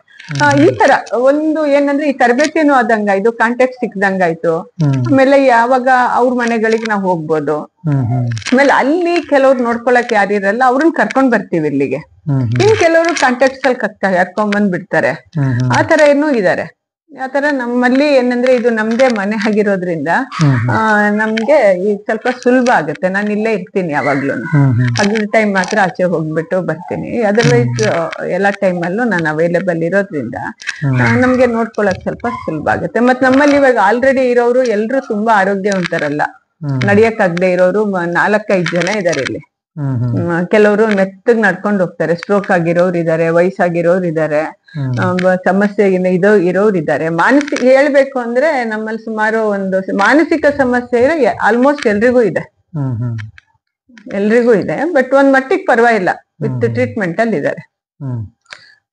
B: ಈ ತರ ಒಂದು ಏನಂದ್ರೆ ಈ ತರಬೇತಿನೂ ಆದಂಗಾಯ್ತು, ಕಾಂಟ್ಯಾಕ್ಟ್ ಸಿಕ್ದಂಗಾಯ್ತು. ಆಮೇಲೆ ಯಾವಾಗ ಅವ್ರ ಮನೆಗಳಿಗೆ ನಾವು ಹೋಗ್ಬೋದು. ಆಮೇಲೆ ಅಲ್ಲಿ ಕೆಲವ್ರು ನೋಡ್ಕೊಳಕ್ ಯಾರಿರಲ್ಲ, ಅವ್ರನ್ನ ಕರ್ಕೊಂಡ್ ಬರ್ತೀವಿ ಇಲ್ಲಿಗೆ. ಇನ್ ಕೆಲವರು ಕಾಂಟ್ಯಾಕ್ಟ್ಸ್ ಅಲ್ಲಿ ಕರ್ಕೊಂಡ್ ಬಂದ್ ಬಿಡ್ತಾರೆ. ಆ ತರ ಏನೂ ಇದಾರೆ. ಆತರ ನಮ್ಮಲ್ಲಿ ಏನಂದ್ರೆ ಇದು ನಮ್ದೇ ಮನೆ ಆಗಿರೋದ್ರಿಂದ ನಮ್ಗೆ ಈಗ ಸ್ವಲ್ಪ ಸುಲಭ ಆಗುತ್ತೆ. ನಾನು ಇಲ್ಲೇ ಇರ್ತೀನಿ ಯಾವಾಗ್ಲೂ. ಅದ್ರ ಟೈಮ್ ಮಾತ್ರ ಆಚೆ ಹೋಗ್ಬಿಟ್ಟು ಬರ್ತೀನಿ. ಅದರ್ವೈಸ್ ಎಲ್ಲಾ ಟೈಮಲ್ಲೂ ನಾನು ಅವೈಲೇಬಲ್ ಇರೋದ್ರಿಂದ ನಮ್ಗೆ ನೋಡ್ಕೊಳಕ್ ಸ್ವಲ್ಪ ಸುಲಭ ಆಗುತ್ತೆ. ಮತ್ ನಮ್ಮಲ್ಲಿ ಇವಾಗ ಆಲ್ರೆಡಿ ಇರೋರು ಎಲ್ರು ತುಂಬಾ ಆರೋಗ್ಯವಂತರಲ್ಲ. ನಡಿಯಕ್ ಆಗದೆ ಇರೋರು 4-5 ಜನ ಇದಾರೆ ಇಲ್ಲಿ. ಕೆಲವರು ಮೆತ್ತಗ್ ನಡ್ಕೊಂಡು ಹೋಗ್ತಾರೆ. ಸ್ಟ್ರೋಕ್ ಆಗಿರೋರು ಇದಾರೆ, ವಯಸ್ಸಾಗಿರೋರು ಇದಾರೆ, ಸಮಸ್ಯೆ ಇರೋರು ಇದಾರೆ. ಮಾನಸಿಕ ಹೇಳ್ಬೇಕು ಅಂದ್ರೆ ನಮ್ಮಲ್ಲಿ ಸುಮಾರು ಒಂದು ಮಾನಸಿಕ ಸಮಸ್ಯೆ ಆಲ್ಮೋಸ್ಟ್ ಎಲ್ರಿಗೂ ಇದೆ. ಬಟ್ ಒಂದ್ ಮಟ್ಟಿಗೆ ಪರವಾಗಿಲ್ಲ, ವಿತ್ ಟ್ರೀಟ್ಮೆಂಟ್ ಅಲ್ಲಿ ಇದಾರೆ.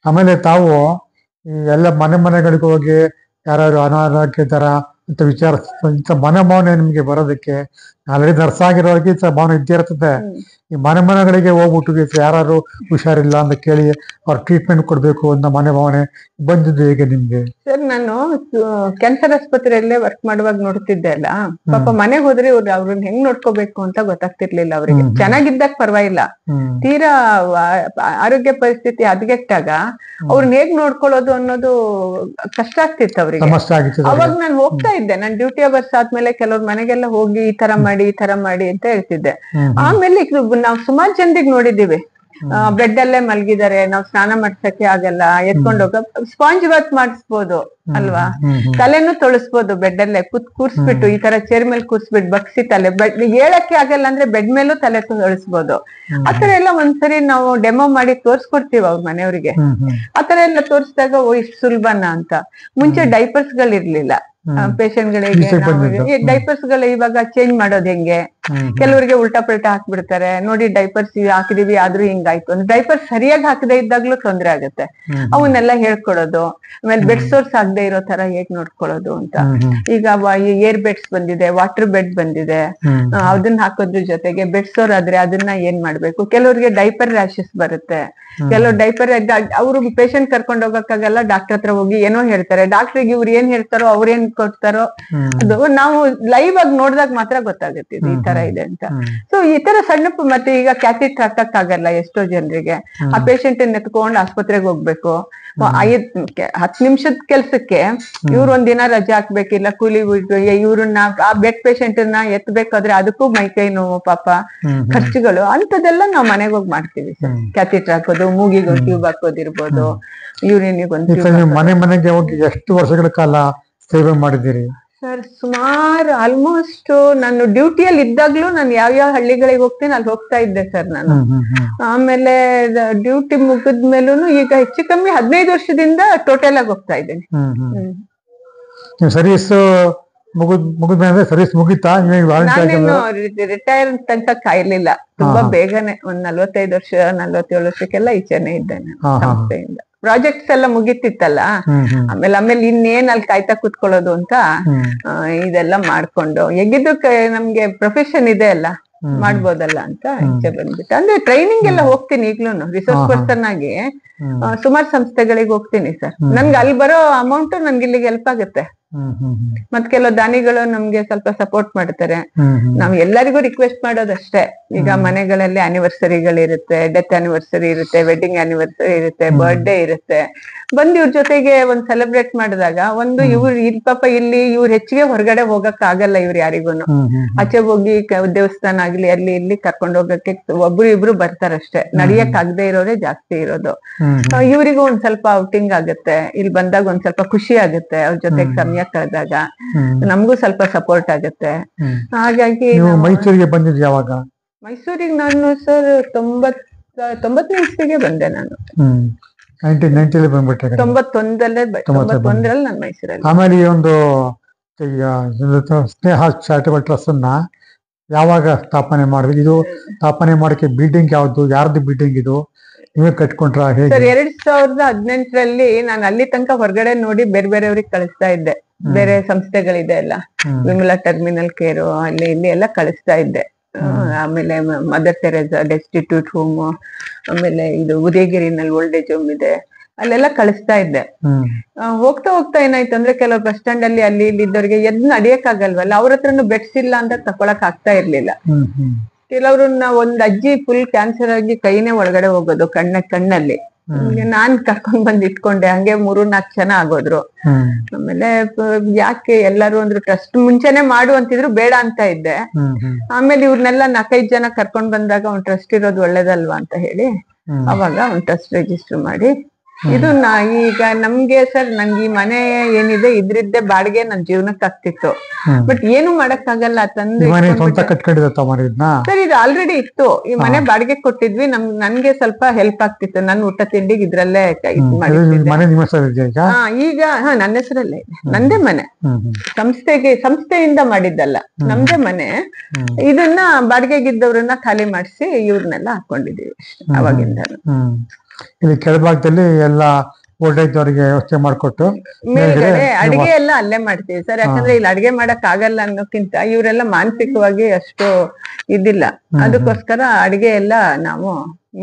A: ಆಮೇಲೆ ತಾವು ಎಲ್ಲ ಮನೆಗಳಿಗೆ ಹೋಗಿ ಯಾರು ಅನಾರೋಗ್ಯ ತರ ಅಂತ ವಿಚಾರ ಮನೆ ಭಾವನೆ ನಿಮ್ಗೆ ಬರೋದಕ್ಕೆ ಆಲ್ರೆಡಿ ನರ್ಸ್ ಆಗಿರೋರಿಗೆ ಭಾವನೆ ಇದ್ದೇ ಇರ್ತದೆ. ಈ ಮನೆಗಳಿಗೆ ಹೋಗ್ಬಿಟ್ಟು ಯಾರು ಹುಷಾರಿಲ್ಲ ಅಂತ ಕೇಳಿ ಅವ್ರ ಟ್ರೀಟ್ಮೆಂಟ್ ಕೊಡ್ಬೇಕು ಅಂತ ಮನೆ ಭಾವನೆ ಬಂದಿದ್ದು ಹೇಗೆ ನಿಮ್ಗೆ?
B: ಸರ್, ನಾನು ಕ್ಯಾನ್ಸರ್ ಆಸ್ಪತ್ರೆಯಲ್ಲೇ ವರ್ಕ್ ಮಾಡುವಾಗ ನೋಡ್ತಿದ್ದೆ ಅಲ್ಲ, ಪಾಪ ಮನೆಗೆ ಹೋದ್ರೆ ಅವ್ರನ್ನ ಹೆಂಗ್ ನೋಡ್ಕೋಬೇಕು ಅಂತ ಗೊತ್ತಾಗ್ತಿರ್ಲಿಲ್ಲ ಅವ್ರಿಗೆ. ಚೆನ್ನಾಗಿದ್ದಾಗ ಪರವಾಗಿಲ್ಲ, ತೀರಾ ಆರೋಗ್ಯ ಪರಿಸ್ಥಿತಿ ಹದಗೆಟ್ಟಾಗ ಅವ್ರನ್ನ ಹೇಗ್ ನೋಡ್ಕೊಳ್ಳೋದು ಅನ್ನೋದು ಕಷ್ಟ ಆಗ್ತಿತ್ತು ಅವ್ರಿಗೆ. ಅವಾಗ ನಾನು ಹೋಗ್ತಾ ಇದ್ದೆ, ನಾನು ಡ್ಯೂಟಿ ಅವರ್ಸ್ ಆದ್ಮೇಲೆ ಕೆಲವ್ರ ಮನೆಗೆಲ್ಲ ಹೋಗಿ ಈ ತರ ಮಾಡಿ ಅಂತ ಹೇಳ್ತಿದ್ದೆ. ಆಮೇಲೆ ನಾವ್ ಸುಮಾರು ಜನರಿಗೆ ನೋಡಿದೀವಿ, ಬೆಡ್ ಅಲ್ಲೇ ಮಲ್ಗಿದ್ದಾರೆ, ನಾವ್ ಸ್ನಾನ ಮಾಡ್ಸಕ್ಕೆ ಆಗಲ್ಲ, ಎತ್ಕೊಂಡೋಗ ಸ್ಪಾಂಜ್ ಬಾತ್ ಮಾಡಿಸ್ಬೋದು ಅಲ್ವಾ, ತಲೆನೂ ತೊಳಸ್ಬೋದು ಬೆಡ್ ಅಲ್ಲೇ ಕೂರ್ಸ್ಬಿಟ್ಟು, ಈ ತರ ಚೇರ್ ಮೇಲೆ ಕೂರ್ಸ್ಬಿಟ್ಟು ಬಗ್ಸಿ ತಲೆ ಹೇಳಕ್ಕೆ ಆಗಲ್ಲ ಅಂದ್ರೆ ಬೆಡ್ ಮೇಲೂ ತಲೆ ತೊಳಸ್ಬೋದು. ಆತರ ಎಲ್ಲ ಒಂದ್ಸರಿ ನಾವು ಡೆಮೋ ಮಾಡಿ ತೋರ್ಸ್ಕೊಡ್ತೀವಿ ಅವ್ರ ಮನೆಯವ್ರಿಗೆ. ಆತರ ಎಲ್ಲ ತೋರ್ಸಿದಾಗ ಇಷ್ಟು ಸುಲಭನಾ ಅಂತ. ಮುಂಚೆ ಡೈಪರ್ಸ್ ಗಳಿರ್ಲಿಲ್ಲ ಪೇಷಂಟ್ ಗಳಿಗೆ. ಡೈಪರ್ಸ್ ಗಳು ಇವಾಗ ಚೇಂಜ್ ಮಾಡೋದ್ ಹೆಂಗೆ, ಕೆಲವರಿಗೆ ಉಲ್ಟಾ ಪಲ್ಟಾ ಹಾಕ್ಬಿಡ್ತಾರೆ. ನೋಡಿ ಡೈಪರ್ಸ್ ಹಾಕಿದೀವಿ ಆದ್ರೂ ಹಿಂಗಾಯ್ತು ಅಂದ್ರೆ ಡೈಪರ್ಸ್ ಸರಿಯಾಗಿ ಹಾಕದೇ ಇದ್ದಾಗ್ಲೂ ತೊಂದ್ರೆ ಆಗುತ್ತೆ. ಅವನ್ನೆಲ್ಲ ಹೇಳ್ಕೊಡೋದು. ಆಮೇಲೆ ಬೆಡ್ ಸೋರ್ಸ್ ಆಗದೆ ಇರೋ ತರ ಹೇಗ್ ನೋಡ್ಕೊಳ್ಳೋದು ಅಂತ. ಈಗ ಏರ್ ಬೆಡ್ಸ್ ಬಂದಿದೆ, ವಾಟರ್ ಬೆಡ್ ಬಂದಿದೆ, ಅದನ್ನ ಹಾಕೋದ್ರ ಜೊತೆಗೆ ಬೆಡ್ ಸೋರ್ ಆದ್ರೆ ಅದನ್ನ ಏನ್ ಮಾಡ್ಬೇಕು. ಕೆಲವ್ರಿಗೆ ಡೈಪರ್ ರ್ಯಾಶಸ್ ಬರುತ್ತೆ, ಕೆಲವು ಡೈಪರ್ ಅವ್ರು ಪೇಷಂಟ್ ಕರ್ಕೊಂಡ್ ಹೋಗಕ್ಕಾಗಲ್ಲ, ಡಾಕ್ಟರ್ ಹತ್ರ ಹೋಗಿ ಏನೋ ಹೇಳ್ತಾರೆ. ಡಾಕ್ಟ್ರಿಗೆ ಇವ್ರು ಏನ್ ಹೇಳ್ತಾರೋ ಅವ್ರೇನ್ ಕೊಡ್ತಾರೋ ಅದು ನಾವು ಲೈವ್ ಆಗಿ ನೋಡಿದಾಗ ಮಾತ್ರ ಗೊತ್ತಾಗುತ್ತೆ ಇದು ಈ ತರ ಇದೆ ಅಂತ. ಸೊ ಈ ತರ ಸಣ್ಣ ಮತ್ತೆ ಈಗ ಕ್ಯಾಥೆಟರ್ ಹಾಕಕ್ಕಾಗಲ್ಲ ಎಷ್ಟೋ ಜನರಿಗೆ. ಆ ಪೇಷಂಟ್ ಎತ್ಕೊಂಡು ಆಸ್ಪತ್ರೆಗೆ ಹೋಗ್ಬೇಕು. 10 ನಿಮಿಷದ ಕೆಲ್ಸಕ್ಕೆ ಇವ್ರು ಒಂದಿನ ರಜೆ ಹಾಕ್ಬೇಕಿಲ್ಲ, ಕೂಲಿ ಇವ್ರನ್ನ ಆ ಬೆಡ್ ಪೇಷಂಟ್ ನ ಎತ್ಬೇಕಾದ್ರೆ ಅದಕ್ಕೂ ಮೈಕೈ ನೋವು ಪಾಪ, ಖರ್ಚುಗಳು ಅಂತದೆಲ್ಲ ನಾವ್ ಮನೆಗೆ ಹೋಗಿ ಮಾಡ್ತೀವಿ ಸರ್. ಕ್ಯಾಥೆಟರ್ ಹಾಕೋದು, ಮೂಗಿಗೆ ಒಂದು ಟ್ಯೂಬ್ ಹಾಕೋದಿರ್ಬೋದು, ಯೂರಿನಿಗೆ ಒಂದು ಟ್ಯೂಬ್.
A: ಮನೆಗೆ ಹೋಗಿ ಎಷ್ಟು ವರ್ಷಗಳ ಕಾಲ ಸೇವೆ ಮಾಡಿದ್ದೀರಿ
B: ಸರ್? ಸುಮಾರು ಆಲ್ಮೋಸ್ಟ್ ನಾನು ಡ್ಯೂಟಿಯಲ್ಲಿ ಇದ್ದಾಗ್ಲೂ ನಾನು ಯಾವ್ಯಾವ ಹಳ್ಳಿಗಳಿಗೆ ಹೋಗ್ತೀನಿ ಅಲ್ಲಿ ಹೋಗ್ತಾ ಇದ್ದೆ ಸರ್ ನಾನು. ಆಮೇಲೆ ಡ್ಯೂಟಿ ಮುಗಿದ್ಮೇಲೂ ಈಗ ಹೆಚ್ಚು ಕಮ್ಮಿ 15 ವರ್ಷದಿಂದ ಟೋಟಲ್ ಆಗಿ ಹೋಗ್ತಾ ಇದ್ದೇನೆ.
A: ಸರ್ವಿಸ್ ಮುಗಿದ್ಮೇಲೆ ಸರ್ವಿಸ್ ಮುಗಿತಾ?
B: ನಾನೇನು ರಿಟೈರ್ ತನಕ ಕಾಯ್ಲಿಲ್ಲ, ತುಂಬಾ ಬೇಗನೆ ಒಂದ್ 45 ವರ್ಷ 47 ವರ್ಷಕ್ಕೆಲ್ಲ ಈಚೆನೆ ಇದ್ದೇನೆ ಸಂಸ್ಥೆಯಿಂದ. ಪ್ರಾಜೆಕ್ಟ್ಸ್ ಎಲ್ಲ ಮುಗಿತಿತ್ತಲ್ಲ, ಆಮೇಲೆ ಇನ್ನೇನ್ ಅಲ್ಲಿ ಕಾಯ್ತಾ ಕೂತ್ಕೊಳ್ಳೋದು ಅಂತ ಇದೆಲ್ಲ ಮಾಡ್ಕೊಂಡು ಹೇಗಿದ್ದು ನಮ್ಗೆ ಪ್ರೊಫೆಷನ್ ಇದೆ ಅಲ್ಲ, ಮಾಡ್ಬೋದಲ್ಲ ಅಂತ ಈಚೆ ಬಂದ್ಬಿಟ್ಟು. ಅಂದ್ರೆ ಟ್ರೈನಿಂಗ್ ಎಲ್ಲ ಹೋಗ್ತೀನಿ ಈಗ್ಲೂನು. ರಿಸೋರ್ಸ್ ಪರ್ಸನ್ ಆಗಿ ಸುಮಾರು ಸಂಸ್ಥೆಗಳಿಗೆ ಹೋಗ್ತೀನಿ ಸರ್. ನನ್ಗೆ ಅಲ್ಲಿ ಬರೋ ಅಮೌಂಟ್ ನನ್ಗೆ ಇಲ್ಲಿಗೆ ಹೆಲ್ಪ್ ಆಗುತ್ತೆ. ಮತ್ ಕೆಲವು ದಾನಿಗಳು ನಮ್ಗೆ ಸ್ವಲ್ಪ ಸಪೋರ್ಟ್ ಮಾಡ್ತಾರೆ. ನಾವ್ ಎಲ್ಲರಿಗೂ ರಿಕ್ವೆಸ್ಟ್ ಮಾಡೋದಷ್ಟೇ, ಈಗ ಮನೆಗಳಲ್ಲಿ ಆನಿವರ್ಸರಿಗಳಿರುತ್ತೆ, ಡೆತ್ ಆನಿವರ್ಸರಿ ಇರುತ್ತೆ, ವೆಡ್ಡಿಂಗ್ ಆನಿವರ್ಸರಿ ಇರುತ್ತೆ, ಬರ್ಡೇ ಇರುತ್ತೆ, ಬಂದ್ ಇವ್ರ ಜೊತೆಗೆ ಒಂದ್ ಸೆಲೆಬ್ರೇಟ್ ಮಾಡಿದಾಗ ಒಂದು ಇಲ್ಲಿ ಪಾಪ ಇಲ್ಲಿ ಇವ್ರು ಹೆಚ್ಚಿಗೆ ಹೊರಗಡೆ ಹೋಗಕ್ ಆಗಲ್ಲ ಇವ್ರು ಯಾರಿಗೂನು. ಆಚೆ ಹೋಗಿ ದೇವಸ್ಥಾನ ಆಗ್ಲಿ ಅಲ್ಲಿ ಇಲ್ಲಿ ಕರ್ಕೊಂಡ್ ಹೋಗಕ್ಕೆ ಒಬ್ರು ಇಬ್ರು ಬರ್ತಾರಷ್ಟೇ, ನಡಿಯಕ್ ಆಗದೆ ಇರೋರೇ ಜಾಸ್ತಿ ಇರೋದು. ಇವ್ರಿಗೂ ಒಂದ್ ಸ್ವಲ್ಪ ಔಟಿಂಗ್ ಆಗುತ್ತೆ, ಇಲ್ಲಿ ಬಂದಾಗ ಒಂದ್ ಸ್ವಲ್ಪ ಖುಷಿ ಆಗುತ್ತೆ, ಅವ್ರ ಜೊತೆಗೆ ಸಮಯ ಕಳೆದಾಗ ನಮಗೂ ಸ್ವಲ್ಪ ಸಪೋರ್ಟ್ ಆಗುತ್ತೆ. ಹಾಗಾಗಿ
A: ಮೈಸೂರಿಗೆ ಬಂದಿದ್ದು ಯಾವಾಗ?
B: ಮೈಸೂರಿಗೆ ನಾನು ಸರ್ 90ನೇ ಇಸ್ವಿಗೆ ಬಂದೆ ನಾನು. 91ರಲ್ಲಿ ನಾನು ಮೈಸೂರಲ್ಲಿ.
A: ಆಮೇಲೆ ಈ ಒಂದು ಸ್ನೇಹ ಚಾರಿಟಬಲ್ ಟ್ರಸ್ಟ್ ಅನ್ನ ಯಾವಾಗ ಸ್ಥಾಪನೆ ಮಾಡಿದ್ವಿ? ಇದು ಸ್ಥಾಪನೆ ಮಾಡಕ್ಕೆ ಬಿಲ್ಡಿಂಗ್ ಯಾವ್ದು, ಯಾರ್ದು ಬಿಲ್ಡಿಂಗ್ ಇದು, ನೀವೇ ಕಟ್ಕೊಂಡ್ರ ಹೇಗೆ?
B: ಸರ್ 2018ರಲ್ಲಿ ನಾನು ಅಲ್ಲಿ ತನಕ ಹೊರಗಡೆ ನೋಡಿ ಬೇರೆ ಬೇರೆಯವ್ರಿಗೆ ಕಳಿಸ್ತಾ ಇದ್ದೆ. ಬೇರೆ ಸಂಸ್ಥೆಗಳಿದೆ ಎಲ್ಲ, ವಿಮಲಾ ಟರ್ಮಿನಲ್ ಕೇರು ಅಲ್ಲಿ ಇಲ್ಲಿ ಎಲ್ಲ ಕಳಿಸ್ತಾ ಇದ್ದೆ. ಆಮೇಲೆ ಮದರ್ ತೆರೇಸಾ ಡೆಸ್ಟಿಟ್ಯೂಟ್ ಹೋಮ್, ಆಮೇಲೆ ಇದು ಉದಯಗಿರಿನಲ್ಲಿ ಓಲ್ಡ್ ಏಜ್ ಹೋಮ್ ಇದೆ, ಅಲ್ಲೆಲ್ಲ ಕಳಿಸ್ತಾ ಇದ್ದೆ. ಹೋಗ್ತಾ ಹೋಗ್ತಾ ಏನಾಯ್ತು ಅಂದ್ರೆ ಕೆಲವು ಬಸ್ ಸ್ಟ್ಯಾಂಡ್ ಅಲ್ಲಿ ಅಲ್ಲಿ ಇಲ್ಲಿ ಇದ್ದವ್ರಿಗೆ ಎದ್ನ ಅಡಿಯಕ್ ಆಗಲ್ವಲ್ಲ, ಅವ್ರ ಹತ್ರನು ಬೆಡ್ಸ್ ಇಲ್ಲ ಅಂತ ತಕೊಳಕ್ ಆಗ್ತಾ ಇರ್ಲಿಲ್ಲ. ಕೆಲವ್ರನ್ನ ಒಂದ್ ಅಜ್ಜಿ ಫುಲ್ ಕ್ಯಾನ್ಸರ್ ಆಗಿ ಕೈನೇ ಒಳಗಡೆ ಹೋಗೋದು ಕಣ್ಣಲ್ಲಿ. ನಾನ್ ಕರ್ಕೊಂಡ್ ಬಂದ್ ಇಟ್ಕೊಂಡೆ, ಹಂಗೆ 3-4 ಜನ ಆಗೋದ್ರು. ಆಮೇಲೆ ಯಾಕೆ ಎಲ್ಲರೂ ಅಂದ್ರೆ ಟ್ರಸ್ಟ್ ಮುಂಚೆನೆ ಮಾಡು ಅಂತಿದ್ರು, ಬೇಡ ಅಂತ ಇದ್ದೆ. ಆಮೇಲೆ ಇವ್ರನ್ನೆಲ್ಲ 4-5 ಜನ ಕರ್ಕೊಂಡ್ ಬಂದಾಗ ಒಂದ್ ಟ್ರಸ್ಟ್ ಇರೋದು ಒಳ್ಳೇದಲ್ವಾ ಅಂತ ಹೇಳಿ ಅವಾಗ ಒಂದ್ ಟ್ರಸ್ಟ್ ರಿಜಿಸ್ಟರ್ ಮಾಡಿ ಇದು ಈಗ ನಮ್ಗೆ ಸರ್ ನನ್ಗೆ ಈ ಮನೆ ಏನಿದೆ ಇದ್ರಿದ್ದೆ ಬಾಡಿಗೆ ನನ್ ಜೀವನಕ್ಕೆ ಆಗ್ತಿತ್ತು. ಬಟ್ ಏನು ಮಾಡಕ್ ಆಗಲ್ಲ, ತಂದು ಸರ್ ಇದು ಆಲ್ರೆಡಿ ಇತ್ತು. ಈ ಮನೆ ಬಾಡಿಗೆ ಕೊಟ್ಟಿದ್ವಿ, ನನ್ಗೆ ಸ್ವಲ್ಪ ಹೆಲ್ಪ್ ಆಗ್ತಿತ್ತು. ನನ್ ಊಟ ತಿಂಡಿಗೆ ಇದ್ರಲ್ಲೇ ಈಗ ನನ್ನ ಹೆಸರಲ್ಲೇ ನಂದೇ ಮನೆ, ಸಂಸ್ಥೆಯಿಂದ ಮಾಡಿದ್ದಲ್ಲ, ನಮ್ದೇ ಮನೆ. ಇದನ್ನ ಬಾಡಿಗೆಗಿದ್ದವ್ರನ್ನ ಖಾಲಿ ಮಾಡಿಸಿ ಇವ್ರನ್ನೆಲ್ಲ ಹಾಕೊಂಡಿದೀವಿ ಅವಾಗಿಂದ.
A: ಇಲ್ಲಿ ಕೆಳಭಾಗದಲ್ಲಿ ಎಲ್ಲ ಓಲ್ಡೇಜ್ನವರಿಗೆ ವ್ಯವಸ್ಥೆ ಮಾಡ್ಕೊಟ್ಟು
B: ಮೇಲ್ಗಡೆ ಅಡಿಗೆ ಎಲ್ಲ ಅಲ್ಲೇ ಮಾಡ್ತೀವಿ ಸರ್. ಯಾಕಂದ್ರೆ ಇಲ್ಲಿ ಅಡಿಗೆ ಮಾಡಕ್ ಆಗಲ್ಲ ಅನ್ನೋಕ್ಕಿಂತ ಇವರೆಲ್ಲ ಮಾನಸಿಕವಾಗಿ ಅಷ್ಟು ಇದಿಲ್ಲ, ಅದಕ್ಕೋಸ್ಕರ ಅಡಿಗೆ ಎಲ್ಲ ನಾವು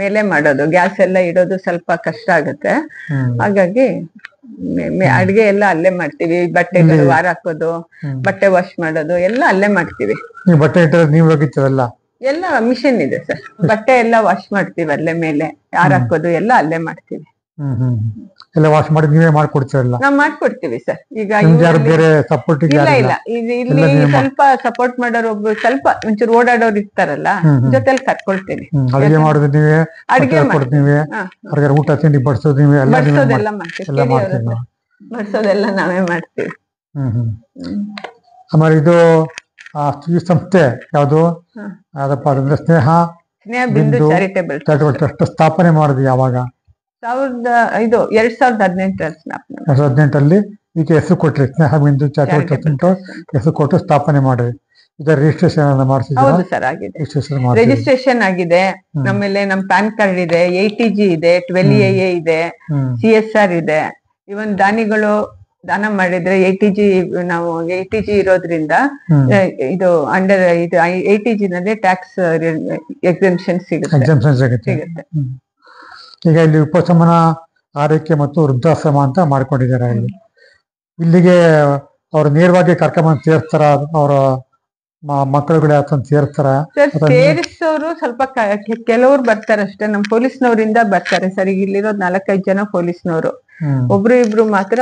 B: ಮೇಲೆ ಮಾಡೋದು. ಗ್ಯಾಸ್ ಎಲ್ಲ ಇಡೋದು ಸ್ವಲ್ಪ ಕಷ್ಟ ಆಗತ್ತೆ, ಹಾಗಾಗಿ ಅಡಿಗೆ ಎಲ್ಲ ಅಲ್ಲೇ ಮಾಡ್ತೀವಿ. ಬಟ್ಟೆಗಳು ವಾರ ಹಾಕೋದು, ಬಟ್ಟೆ ವಾಶ್ ಮಾಡೋದು ಎಲ್ಲ ಅಲ್ಲೇ ಮಾಡ್ತೀವಿ.
A: ಬಟ್ಟೆ ನೀವು ಹೋಗಿತ್ತದಲ್ಲ
B: ಎಲ್ಲ ಮಿಷಿನ್ ಇದೆ ಸರ್, ಬಟ್ಟೆ ಎಲ್ಲ ವಾಶ್ ಮಾಡ್ತೀವಿ ಅಲ್ಲೇ, ಮೇಲೆ ಯಾರ್ ಹಾಕೋದು ಎಲ್ಲ ಅಲ್ಲೇ ಮಾಡ್ತೀವಿ.
A: ಎಲ್ಲ ವಾಶ್ ಮಾಡಿ ನೀವೇ ಮಾಡ್ಕೊಡ್ತೀರಲ್ಲ?
B: ನಾವ್ ಮಾಡ್ಕೊಡ್ತೀವಿ ಸರ್. ಈಗ
A: ಬೇರೆ ಸಪೋರ್ಟ್
B: ಇಲ್ಲ ಇಲ್ಲಿ ಸ್ವಲ್ಪ ಸಪೋರ್ಟ್ ಮಾಡೋರು ಒಬ್ರು ಸ್ವಲ್ಪ ಒಂಚೂರು ಓಡಾಡೋರು ಇರ್ತಾರಲ್ಲ, ಜೊತೆಲಿ ಕರ್ಕೊಳ್ತೀನಿ.
A: ಅಡಿಗೆ ಮಾಡೋದು ನೀವೇ, ಅಡಿಗೆ ನೀವೇ, ಊಟ ತಿಂಡಿ ಬಡಿಸೋದು ನೀವೇ,
B: ಬಡಿಸೋದೆಲ್ಲ ಮಾಡ್ತೀವಿ, ಬಡಿಸೋದೆಲ್ಲ ನಾವೇ ಮಾಡ್ತೀವಿ.
A: ಆಮೇಲೆ ಇದು ಈ ಸಂಸ್ಥೆ ಯಾವುದು ಯಾವ್ದಪ್ಪ ಅಂದ್ರೆ ಸ್ನೇಹ ಬಿಂದು ಚಾರಿಟೇಬಲ್ ಟ್ರಸ್ಟ್ ಸ್ಥಾಪನೆ ಮಾಡಿದ್ವಿ ಯಾವಾಗ?
B: 2018
A: ಈಗ ಹೆಸರು ಕೊಟ್ರಿ, ಸ್ನೇಹ ಬಿಂದು ಚಾರಿಟೇಬಲ್ ಟ್ರಸ್ಟ್ ಹೆಸರು ಕೊಟ್ಟು ಸ್ಥಾಪನೆ ಮಾಡಿದ್ವಿ. ಇದರ ರಿಜಿಸ್ಟ್ರೇಷನ್ ಮಾಡಿಸಿದ್ವಿ.
B: ರಿಜಿಸ್ಟ್ರೇಷನ್ ಆಗಿದೆ. ಆಮೇಲೆ ನಮ್ ಪ್ಯಾನ್ ಕಾರ್ಡ್ ಇದೆ, ATG ಇದೆ, 12AA ಇದೆ, CSR ಇದೆ. ಇವನ್ ದಾನಿಗಳು ದಾನ ಮಾಡಿದ್ರೆ ATG, ನಾವು ATG ಇರೋದ್ರಿಂದ ಇದು ಅಂಡರ್ ಇದು ATG ನಲ್ಲಿ ಟ್ಯಾಕ್ಸ್ ಎಕ್ಸೆಂಪ್ಷನ್ ಸಿಗುತ್ತೆ.
A: ಈಗ ಇಲ್ಲಿ ಉಪಶಮನ ಆರೈಕೆ ಮತ್ತು ವೃದ್ಧಾಶ್ರಮ ಅಂತ ಮಾಡ್ಕೊಂಡಿದ್ದಾರೆ. ಇಲ್ಲಿಗೆ ಅವ್ರು ನೇರವಾಗಿ ಕರ್ಕೊಂಡ್ ಸೇರ್ತಾರ, ಅವರ ಮಕ್ಕಳುಗಳು ಯಾಕಂತ ಸೇರ್ತಾರ?
B: ಸೇರಿಸೋರು ಸ್ವಲ್ಪ ಕೆಲವ್ರು ಬರ್ತಾರೆ ಅಷ್ಟೇ. ನಮ್ ಪೊಲೀಸ್ನವರಿಂದ ಬರ್ತಾರೆ ಸರ್. ಈಗ ಇಲ್ಲಿರೋದ್ 4-5 ಜನ ಪೊಲೀಸ್ನವರು, ಒಬ್ರು ಇಬ್ರು ಮಾತ್ರ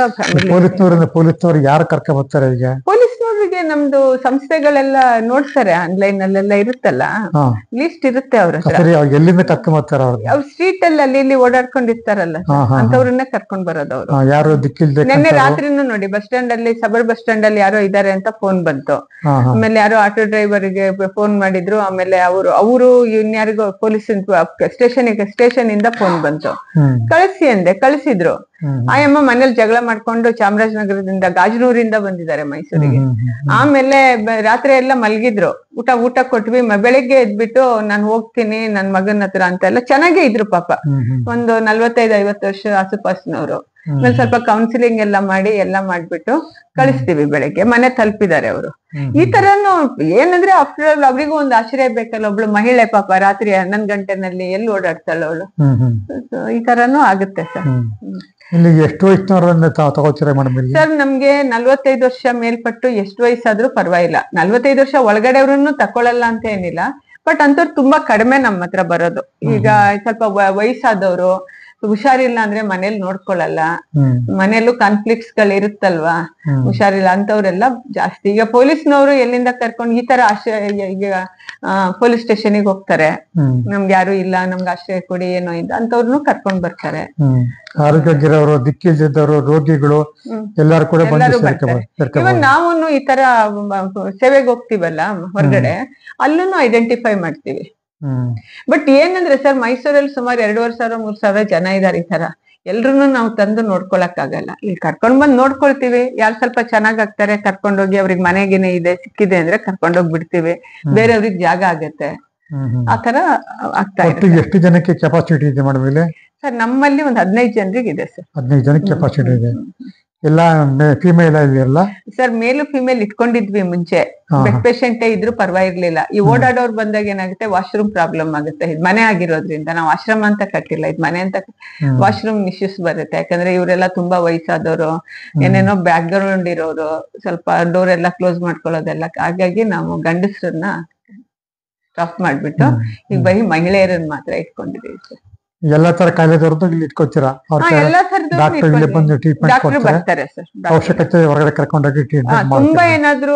A: ಪೊಲೀಸ್ನವ್ರು ಯಾರು ಕರ್ಕೊಂಡ್ ಬರ್ತಾರೆ? ಈಗ
B: ಪೊಲೀಸ್ನವ್ರಿಗೆ ನಮ್ದು ಸಂಸ್ಥೆಗಳೆಲ್ಲ ನೋಡ್ತಾರೆ, ಆನ್ಲೈನ್ ಅಲ್ಲೆಲ್ಲ ಇರುತ್ತಲ್ಲ, ಲಿಸ್ಟ್ ಇರುತ್ತೆ ಅವ್ರ ಹತ್ರ.
A: ಎಲ್ಲಿಂದ ಕರ್ಕೊಂಡ್ ಬರ್ತಾರೆ?
B: ಅವ್ರು ಸ್ಟ್ರೀಟ್ ಅಲ್ಲಿ ಇಲ್ಲಿ ಓಡಾಡ್ಕೊಂಡಿರ್ತಾರಲ್ಲ, ಅಂತವ್ರನ್ನೇ ಕರ್ಕೊಂಡ್ ಬರೋದು ಅವರು.
A: ಯಾರು ದಿಕ್ಕಿಲ್ದೆ
B: ನಿನ್ನೆ ರಾತ್ರಿನೂ ನೋಡಿ ಬಸ್ ಸ್ಟ್ಯಾಂಡ್ ಅಲ್ಲಿ, ಸಬರ್ ಬಸ್ ಸ್ಟ್ಯಾಂಡ್ ಅಲ್ಲಿ ಯಾರೋ ಇದಾರೆ ಅಂತ ಫೋನ್ ಬಂತು. ಆಮೇಲೆ ಯಾರೋ ಆಟೋ ಡ್ರೈವರ್ಗೆ ಫೋನ್ ಮಾಡಿದ್ರು. ಆಮೇಲೆ ಅವರು ಇನ್ಯಾರಿಗೋ ಪೊಲೀಸ್ ಸ್ಟೇಷನ್ ಇಂದ ಫೋನ್ ಬಂತು, ಕಳಿಸಿ ಅಂದೆ, ಕಳಿಸಿದ್ರು. ಆಯಮ್ಮ ಮನೇಲಿ ಜಗಳ ಮಾಡ್ಕೊಂಡು ಚಾಮರಾಜನಗರದಿಂದ, ಗಾಜನೂರಿಂದ ಬಂದಿದ್ದಾರೆ ಮೈಸೂರಿಗೆ. ಆಮೇಲೆ ರಾತ್ರಿ ಎಲ್ಲ ಮಲಗಿದ್ರು, ಊಟ ಕೊಟ್ವಿ. ಬೆಳಿಗ್ಗೆ ಎದ್ಬಿಟ್ಟು ನಾನು ಹೋಗ್ತೀನಿ ನನ್ ಮಗನ ಹತ್ರ ಅಂತ ಎಲ್ಲ ಚೆನ್ನಾಗೇ ಇದ್ರು ಪಾಪ. ಒಂದು 45-50 ವರ್ಷ ಆಸುಪಾಸಿನವರು. ಆಮೇಲೆ ಸ್ವಲ್ಪ ಕೌನ್ಸಿಲಿಂಗ್ ಎಲ್ಲ ಮಾಡಿ ಎಲ್ಲ ಮಾಡ್ಬಿಟ್ಟು ಕಳಿಸ್ತೀವಿ. ಬೆಳಗ್ಗೆ ಮನೆ ತಲುಪಿದ್ದಾರೆ ಅವರು. ಈ ತರನು ಏನಂದ್ರೆ ಆಫ್ಟರ್ ಆಲ್ ಅವರಿಗೂ ಒಂದು ಆಶ್ರಯ ಬೇಕಲ್ಲ. ಒಬ್ಳು ಮಹಿಳೆ ಪಾಪ ರಾತ್ರಿ 11 ಗಂಟೆನಲ್ಲಿ ಎಲ್ಲಿ ಓಡಾಡ್ತಾಳ ಅವಳು. ಈ ತರನು ಆಗುತ್ತೆ ಸರ್.
A: ಎಷ್ಟು ವಯಸ್ಸಿನವರನ್ನ ತಗೋತೀರಾ ಮೇಡಮ್?
B: ಸರ್ ನಮ್ಗೆ 45 ವರ್ಷ ಮೇಲ್ಪಟ್ಟು ಎಷ್ಟು ವಯಸ್ಸಾದ್ರೂ ಪರವಾಗಿಲ್ಲ. 45 ವರ್ಷ ಒಳಗಡೆಯವ್ರನ್ನು ತಕೊಳ್ಳಲ್ಲ ಅಂತ ಏನಿಲ್ಲ, ಬಟ್ ಅಂತವ್ರು ತುಂಬಾ ಕಡಿಮೆ ನಮ್ಮ ಹತ್ರ ಬರೋದು. ಈಗ ಸ್ವಲ್ಪ ವಯಸ್ಸಾದವರು, ಹುಷಾರಿಲ್ಲ ಅಂದ್ರೆ ಮನೇಲಿ ನೋಡ್ಕೊಳಲ್ಲ, ಮನೇಲೂ ಕಾನ್ಫ್ಲಿಕ್ಟ್ಸ್ ಗಳು ಇರುತ್ತಲ್ವಾ, ಹುಷಾರಿಲ್ಲ ಅಂತವ್ರೆಲ್ಲ ಜಾಸ್ತಿ. ಈಗ ಪೊಲೀಸ್ನವರು ಎಲ್ಲಿಂದ ಕರ್ಕೊಂಡು ಈ ತರ ಆಶ್ರಯ, ಈಗ ಪೊಲೀಸ್ ಸ್ಟೇಷನ್ಗೆ ಹೋಗ್ತಾರೆ, ನಮ್ಗೆ ಯಾರು ಇಲ್ಲ, ನಮ್ಗೆ ಆಶ್ರಯ ಕೊಡಿ ಏನೋ ಇಂದ ಅಂತವ್ರನ್ನು ಕರ್ಕೊಂಡ್ ಬರ್ತಾರೆ.
A: ಆರೋಗ್ಯಗಿರೋರು, ದಿಕ್ಕಿಲ್ದಿದ್ದವರು, ರೋಗಿಗಳು ಎಲ್ಲಾರು ಕೂಡ
B: ಇವನ್ ನಾವು ಈ ತರ ಸೇವೆಗೆ ಹೋಗ್ತೀವಲ್ಲ ಹೊರಗಡೆ, ಅಲ್ಲೂ ಐಡೆಂಟಿಫೈ ಮಾಡ್ತೀವಿ. ಬಟ್ ಏನಂದ್ರೆ ಸರ್, ಮೈಸೂರಲ್ಲಿ ಸುಮಾರು 2,500-3,000 ಜನ ಇದಾರೆ. ಈ ತರ ಎಲ್ರು ನಾವು ತಂದು ನೋಡ್ಕೊಳಕ್ ಆಗಲ್ಲ. ಇಲ್ಲಿ ಕರ್ಕೊಂಡ್ ಬಂದ್ ನೋಡ್ಕೊಳ್ತೀವಿ. ಯಾರು ಸ್ವಲ್ಪ ಚೆನ್ನಾಗ್ ಆಗ್ತಾರೆ ಕರ್ಕೊಂಡೋಗಿ, ಅವ್ರಿಗೆ ಮನೆಗೇನೆ ಇದೆ ಸಿಕ್ಕಿದೆ ಅಂದ್ರೆ ಕರ್ಕೊಂಡೋಗಿ ಬಿಡ್ತೀವಿ. ಬೇರೆಯವ್ರಿಗೆ ಜಾಗ ಆಗತ್ತೆ. ಆ ತರ ಆಗ್ತಾ
A: ಒಟ್ಟು
B: ಇದೆ
A: ಎಷ್ಟು ಜನಕ್ಕೆ ಕೆಪಾಸಿಟಿ ಇದೆ ಮೇಡಮ್ ಇಲ್ಲಿ?
B: ಸರ್. ನಮ್ಮಲ್ಲಿ ಒಂದು 15 ಜನರಿಗೆ ಇದೆ ಸರ್.
A: 15 ಜನಕ್ಕೆ ಕೆಪಾಸಿಟಿ ಇದೆ. ಎಲ್ಲ ಫಿಮೇಲ್ ಇದೆಯಲ್ಲ
B: ಸರ್? ಮೇಲು ಫಿಮೇಲ್ ಇಟ್ಕೊಂಡಿದ್ವಿ ಮುಂಚೆ. ಬೆಡ್ ಪೇಷಂಟೇ ಇದ್ರು ಪರವಾಗಿರ್ಲಿಲ್ಲ. ಈ ಓಡಾಡೋರು ಬಂದಾಗ ಏನಾಗುತ್ತೆ, ವಾಶ್ರೂಮ್ ಪ್ರಾಬ್ಲಮ್ ಆಗುತ್ತೆ. ಇದು ಮನೆ ಆಗಿರೋದ್ರಿಂದ ನಾವು ಆಶ್ರಮ ಅಂತ ಕಟ್ಟಿಲ್ಲ, ಇದು ಮನೆ ಅಂತ. ವಾಶ್ರೂಮ್ ಇಶ್ಯೂಸ್ ಬರುತ್ತೆ, ಯಾಕಂದ್ರೆ ಇವರೆಲ್ಲ ತುಂಬಾ ವಯಸ್ಸಾದವರು, ಏನೇನೋ ಬ್ಯಾಕ್ ಗ್ರೌಂಡ್ ಇರೋರು, ಸ್ವಲ್ಪ ಡೋರ್ ಎಲ್ಲ ಕ್ಲೋಸ್ ಮಾಡ್ಕೊಳ್ಳೋದೆಲ್ಲ. ಹಾಗಾಗಿ ನಾವು ಗಂಡಸರನ್ನ ಸ್ಟಾಪ್ ಮಾಡ್ಬಿಟ್ಟು ಈಗ ಬರೀ ಮಹಿಳೆಯರನ್ನ ಮಾತ್ರ ಇಟ್ಕೊಂಡಿದೀವಿ ಸರ್.
A: ಎಲ್ಲಾ ತರ ಕಾಯಿಲೆದವ್ರದ್ದು ಇಲ್ಲಿ ಇಟ್ಕೋತೀರಾ?
B: ಎಲ್ಲಾ ತರದ್ದು
A: ಡಾಕ್ಟರ್ ಇಲ್ಲಿ ಬಂದು ಟ್ರೀಟ್ಮೆಂಟ್
B: ಡಾಕ್ಟರ್ ಬರ್ತಾರೆ ಸರ್.
A: ಅವಶ್ಯಕತೆ ಹೊರಗಡೆ ಕರ್ಕೊಂಡೋಗಿ ಟ್ರೀಟ್ಮೆಂಟ್
B: ತುಂಬಾ ಏನಾದ್ರು